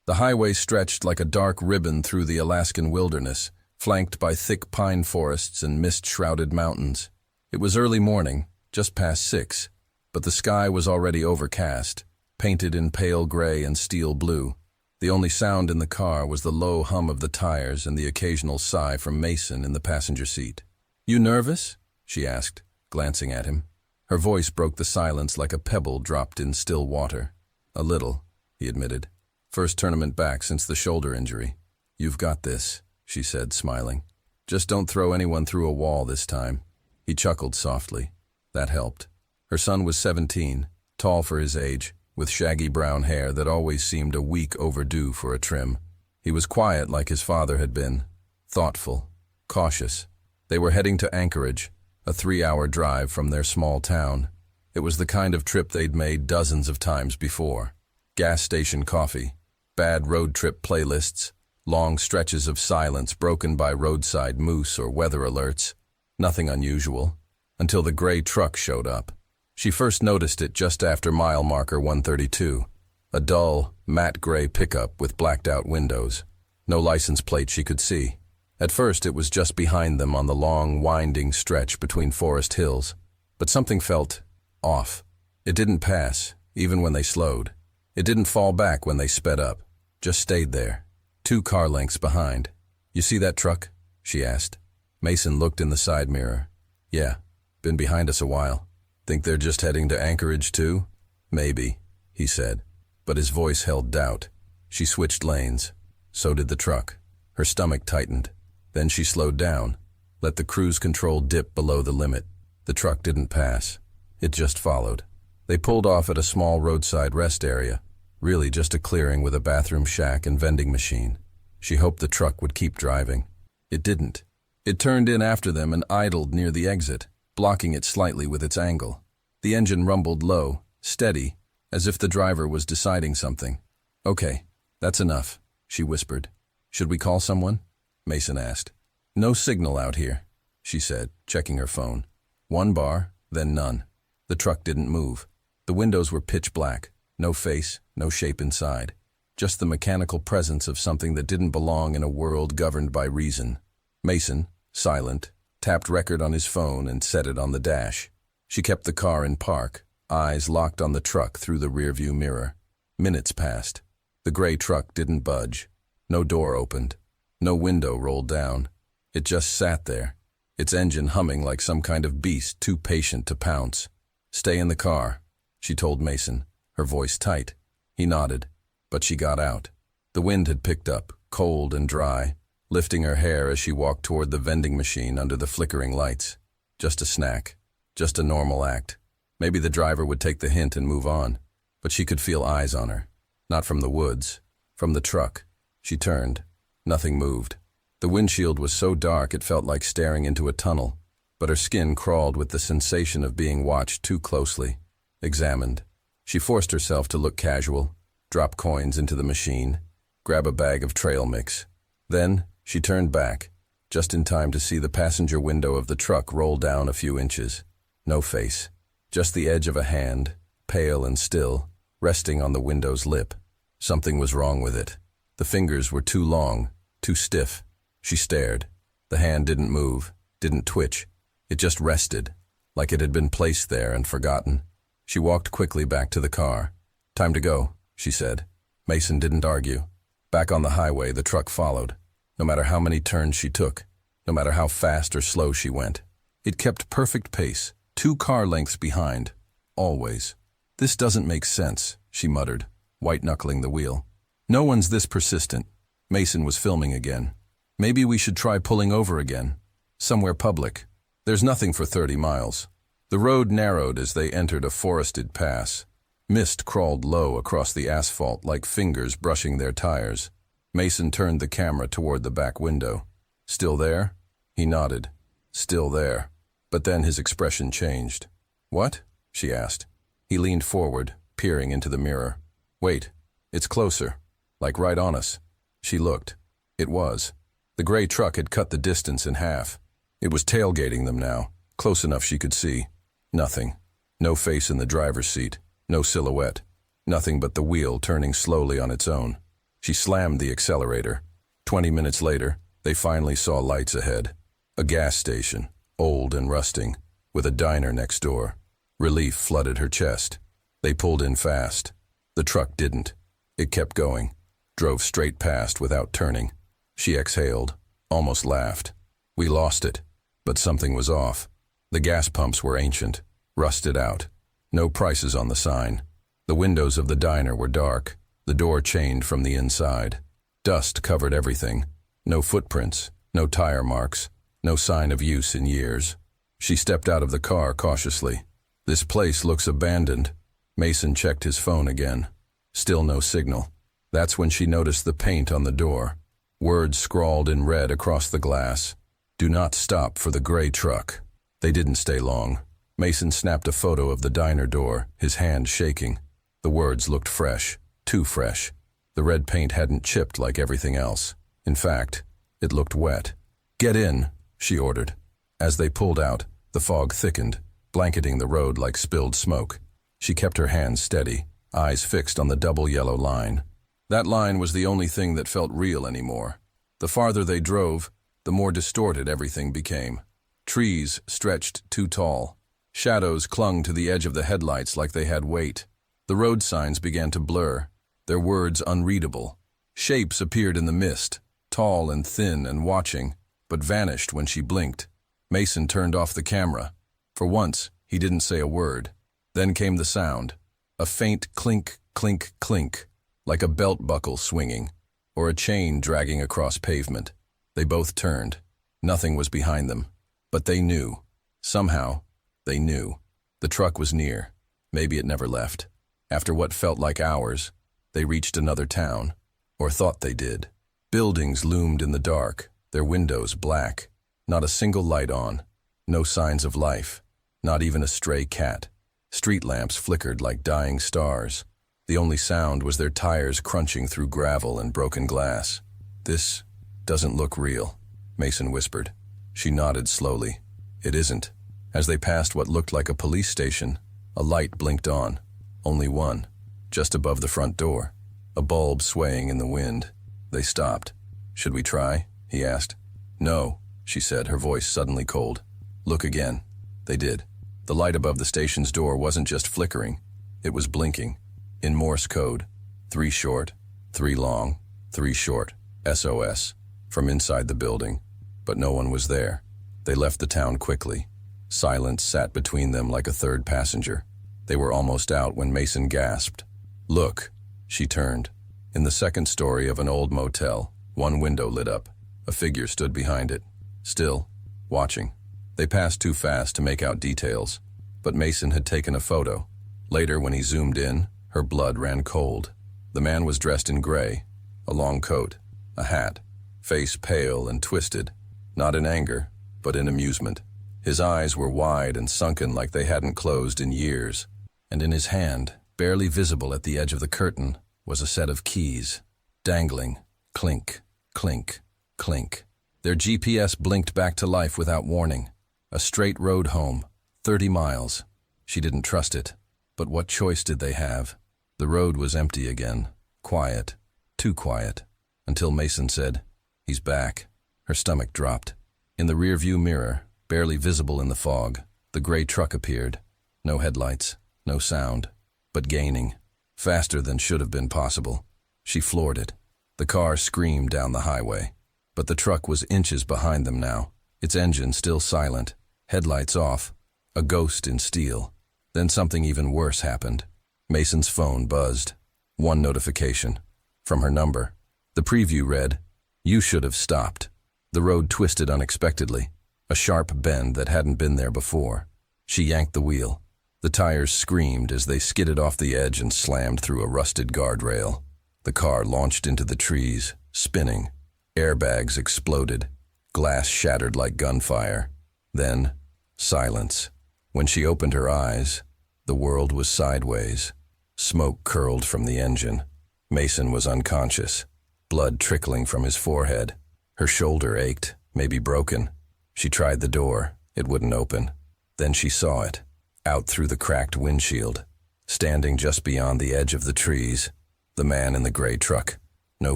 The highway stretched like a dark ribbon through the Alaskan wilderness, flanked by thick pine forests and mist-shrouded mountains. It was early morning, just past 6, but the sky was already overcast, painted in pale gray and steel blue. The only sound in the car was the low hum of the tires and the occasional sigh from Mason in the passenger seat. "You nervous?" she asked, glancing at him. Her voice broke the silence like a pebble dropped in still water. "A little," he admitted. "First tournament back since the shoulder injury." "You've got this," she said, smiling. "Just don't throw anyone through a wall this time." He chuckled softly. That helped. Her son was 17, tall for his age, with shaggy brown hair that always seemed a week overdue for a trim. He was quiet like his father had been, thoughtful, cautious. They were heading to Anchorage, a 3-hour drive from their small town. It was the kind of trip they'd made dozens of times before. Gas station coffee, bad road trip playlists, long stretches of silence broken by roadside moose or weather alerts. Nothing unusual, until the gray truck showed up. She first noticed it just after mile marker 132, a dull, matte gray pickup with blacked-out windows. No license plate she could see. At first it was just behind them on the long, winding stretch between forest hills, but something felt off. It didn't pass, even when they slowed. It didn't fall back when they sped up, just stayed there, 2 car lengths behind. "You see that truck?" she asked. Mason looked in the side mirror. "Yeah, been behind us a while. Think they're just heading to Anchorage too?" "Maybe," he said, but his voice held doubt. She switched lanes. So did the truck. Her stomach tightened. Then she slowed down, let the cruise control dip below the limit. The truck didn't pass. It just followed. They pulled off at a small roadside rest area, really just a clearing with a bathroom shack and vending machine. She hoped the truck would keep driving. It didn't. It turned in after them and idled near the exit, blocking it slightly with its angle. The engine rumbled low, steady, as if the driver was deciding something. "Okay, that's enough," she whispered. "Should we call someone?" Mason asked. "No signal out here," she said, checking her phone. 1 bar, then none. The truck didn't move. The windows were pitch black, no face, no shape inside. Just the mechanical presence of something that didn't belong in a world governed by reason. Mason, silent, tapped record on his phone and set it on the dash. She kept the car in park, eyes locked on the truck through the rearview mirror. Minutes passed. The gray truck didn't budge. No door opened. No window rolled down. It just sat there, its engine humming like some kind of beast too patient to pounce. "Stay in the car," she told Mason, her voice tight. He nodded, but she got out. The wind had picked up, cold and dry, lifting her hair as she walked toward the vending machine under the flickering lights. Just a snack. Just a normal act. Maybe the driver would take the hint and move on, but she could feel eyes on her. Not from the woods, from the truck. She turned. Nothing moved. The windshield was so dark it felt like staring into a tunnel, but her skin crawled with the sensation of being watched too closely, examined. She forced herself to look casual, drop coins into the machine, grab a bag of trail mix. Then she turned back, just in time to see the passenger window of the truck roll down a few inches. No face, just the edge of a hand, pale and still, resting on the window's lip. Something was wrong with it. The fingers were too long, too stiff. She stared. The hand didn't move, didn't twitch. It just rested, like it had been placed there and forgotten. She walked quickly back to the car. "Time to go," she said. Mason didn't argue. Back on the highway, the truck followed. No matter how many turns she took, no matter how fast or slow she went, it kept perfect pace, 2 car lengths behind, always. "This doesn't make sense," she muttered, white-knuckling the wheel. "No one's this persistent." Mason was filming again. "Maybe we should try pulling over again. Somewhere public. There's nothing for 30 miles. The road narrowed as they entered a forested pass. Mist crawled low across the asphalt like fingers brushing their tires. Mason turned the camera toward the back window. "Still there?" He nodded. "Still there." But then his expression changed. "What?" she asked. He leaned forward, peering into the mirror. "Wait, it's closer, like right on us." She looked. It was. The gray truck had cut the distance in half. It was tailgating them now, close enough she could see. Nothing. No face in the driver's seat. No silhouette. Nothing but the wheel turning slowly on its own. She slammed the accelerator. 20 minutes later, they finally saw lights ahead. A gas station, old and rusting, with a diner next door. Relief flooded her chest. They pulled in fast. The truck didn't. It kept going. Drove straight past without turning. She exhaled, almost laughed. We lost it, but something was off. The gas pumps were ancient, rusted out. No prices on the sign. The windows of the diner were dark, the door chained from the inside. Dust covered everything. No footprints, no tire marks, no sign of use in years. She stepped out of the car cautiously. "This place looks abandoned." Mason checked his phone again. Still no signal. That's when she noticed the paint on the door. Words scrawled in red across the glass. "Do not stop for the gray truck." They didn't stay long. Mason snapped a photo of the diner door, his hand shaking. The words looked fresh, too fresh. The red paint hadn't chipped like everything else. In fact, it looked wet. "Get in," she ordered. As they pulled out, the fog thickened, blanketing the road like spilled smoke. She kept her hands steady, eyes fixed on the double yellow line. That line was the only thing that felt real anymore. The farther they drove, the more distorted everything became. Trees stretched too tall. Shadows clung to the edge of the headlights like they had weight. The road signs began to blur, their words unreadable. Shapes appeared in the mist, tall and thin and watching, but vanished when she blinked. Mason turned off the camera. For once, he didn't say a word. Then came the sound, a faint clink, clink, clink, like a belt buckle swinging, or a chain dragging across pavement. They both turned. Nothing was behind them. But they knew. Somehow, they knew. The truck was near. Maybe it never left. After what felt like hours, they reached another town, or thought they did. Buildings loomed in the dark, their windows black. Not a single light on. No signs of life. Not even a stray cat. Street lamps flickered like dying stars. The only sound was their tires crunching through gravel and broken glass. "This doesn't look real," Mason whispered. She nodded slowly. "It isn't." As they passed what looked like a police station, a light blinked on. Only one, just above the front door, a bulb swaying in the wind. They stopped. "Should we try?" he asked. "No," she said, her voice suddenly cold. "Look again." They did. The light above the station's door wasn't just flickering. It was blinking. In Morse code, 3 short, 3 long, 3 short, SOS, from inside the building, but no one was there. They left the town quickly. Silence sat between them like a third passenger. They were almost out when Mason gasped. "Look." She turned. In the second story of an old motel, one window lit up. A figure stood behind it, still, watching. They passed too fast to make out details, but Mason had taken a photo. Later, when he zoomed in, her blood ran cold. The man was dressed in gray, a long coat, a hat, face pale and twisted, not in anger, but in amusement. His eyes were wide and sunken like they hadn't closed in years, and in his hand, barely visible at the edge of the curtain, was a set of keys, dangling, clink, clink, clink. Their GPS blinked back to life without warning. A straight road home, 30 miles. She didn't trust it, but what choice did they have? The road was empty again, quiet, too quiet, until Mason said, "He's back." Her stomach dropped. In the rearview mirror, barely visible in the fog, the gray truck appeared. No headlights, no sound, but gaining, faster than should have been possible. She floored it. The car screamed down the highway, but the truck was inches behind them now, its engine still silent, headlights off, a ghost in steel. Then something even worse happened. Mason's phone buzzed. One notification. From her number. The preview read, "You should have stopped." The road twisted unexpectedly, a sharp bend that hadn't been there before. She yanked the wheel. The tires screamed as they skidded off the edge and slammed through a rusted guardrail. The car launched into the trees, spinning. Airbags exploded. Glass shattered like gunfire. Then, silence. When she opened her eyes, the world was sideways. Smoke curled from the engine. Mason was unconscious, blood trickling from his forehead. Her shoulder ached, maybe broken. She tried the door. It wouldn't open. Then she saw it, out through the cracked windshield, standing just beyond the edge of the trees. The man in the gray truck. No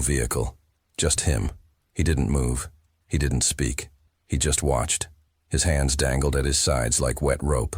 vehicle. Just him. He didn't move. He didn't speak. He just watched. His hands dangled at his sides like wet rope.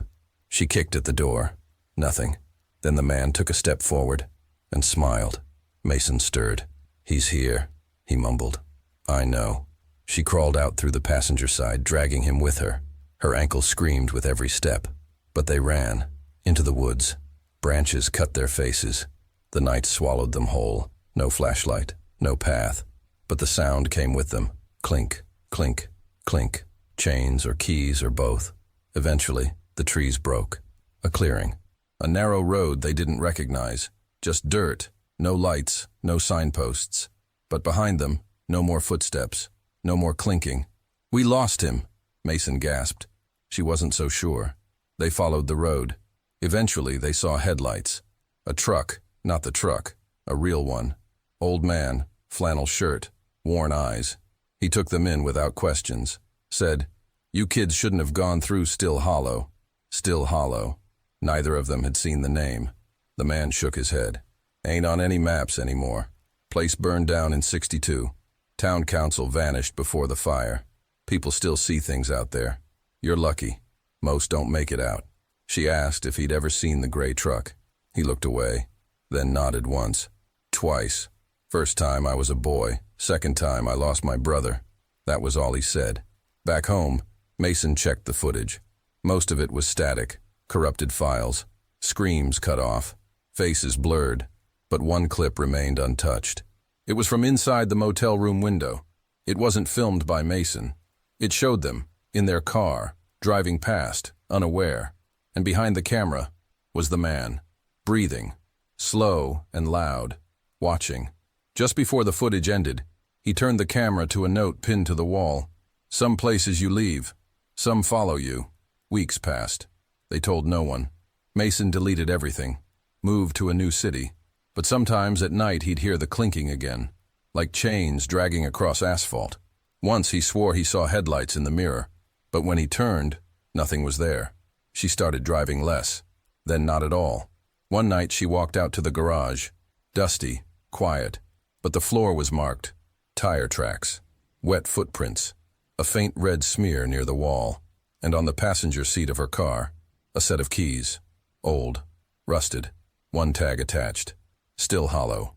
She kicked at the door. Nothing. Then the man took a step forward and smiled. Mason stirred. "He's here," he mumbled. "I know." She crawled out through the passenger side, dragging him with her. Her ankles screamed with every step. But they ran. Into the woods. Branches cut their faces. The night swallowed them whole. No flashlight. No path. But the sound came with them. Clink, clink, clink. Chains or keys or both. Eventually, the trees broke. A clearing. A narrow road they didn't recognize. Just dirt. No lights. No signposts. But behind them, no more footsteps. No more clinking. "We lost him," Mason gasped. She wasn't so sure. They followed the road. Eventually, they saw headlights. A truck, not the truck, a real one. Old man, flannel shirt, worn eyes. He took them in without questions. Said, "You kids shouldn't have gone through Still Hollow." Still Hollow. Neither of them had seen the name. The man shook his head. "Ain't on any maps anymore. Place burned down in '62. Town council vanished before the fire. People still see things out there. You're lucky. Most don't make it out." She asked if he'd ever seen the gray truck. He looked away, then nodded once. "Twice. First time I was a boy. Second time I lost my brother." That was all he said. Back home, Mason checked the footage. Most of it was static, corrupted files, screams cut off, faces blurred, but one clip remained untouched. It was from inside the motel room window. It wasn't filmed by Mason. It showed them, in their car, driving past, unaware, and behind the camera was the man, breathing, slow and loud, watching. Just before the footage ended, he turned the camera to a note pinned to the wall. "Some places you leave, some follow you." Weeks passed. They told no one. Mason deleted everything, moved to a new city, but sometimes at night he'd hear the clinking again, like chains dragging across asphalt. Once he swore he saw headlights in the mirror, but when he turned, nothing was there. She started driving less, then not at all. One night she walked out to the garage, dusty, quiet, but the floor was marked. Tire tracks, wet footprints, a faint red smear near the wall, and on the passenger seat of her car, a set of keys, old, rusted, one tag attached, Still Hollow.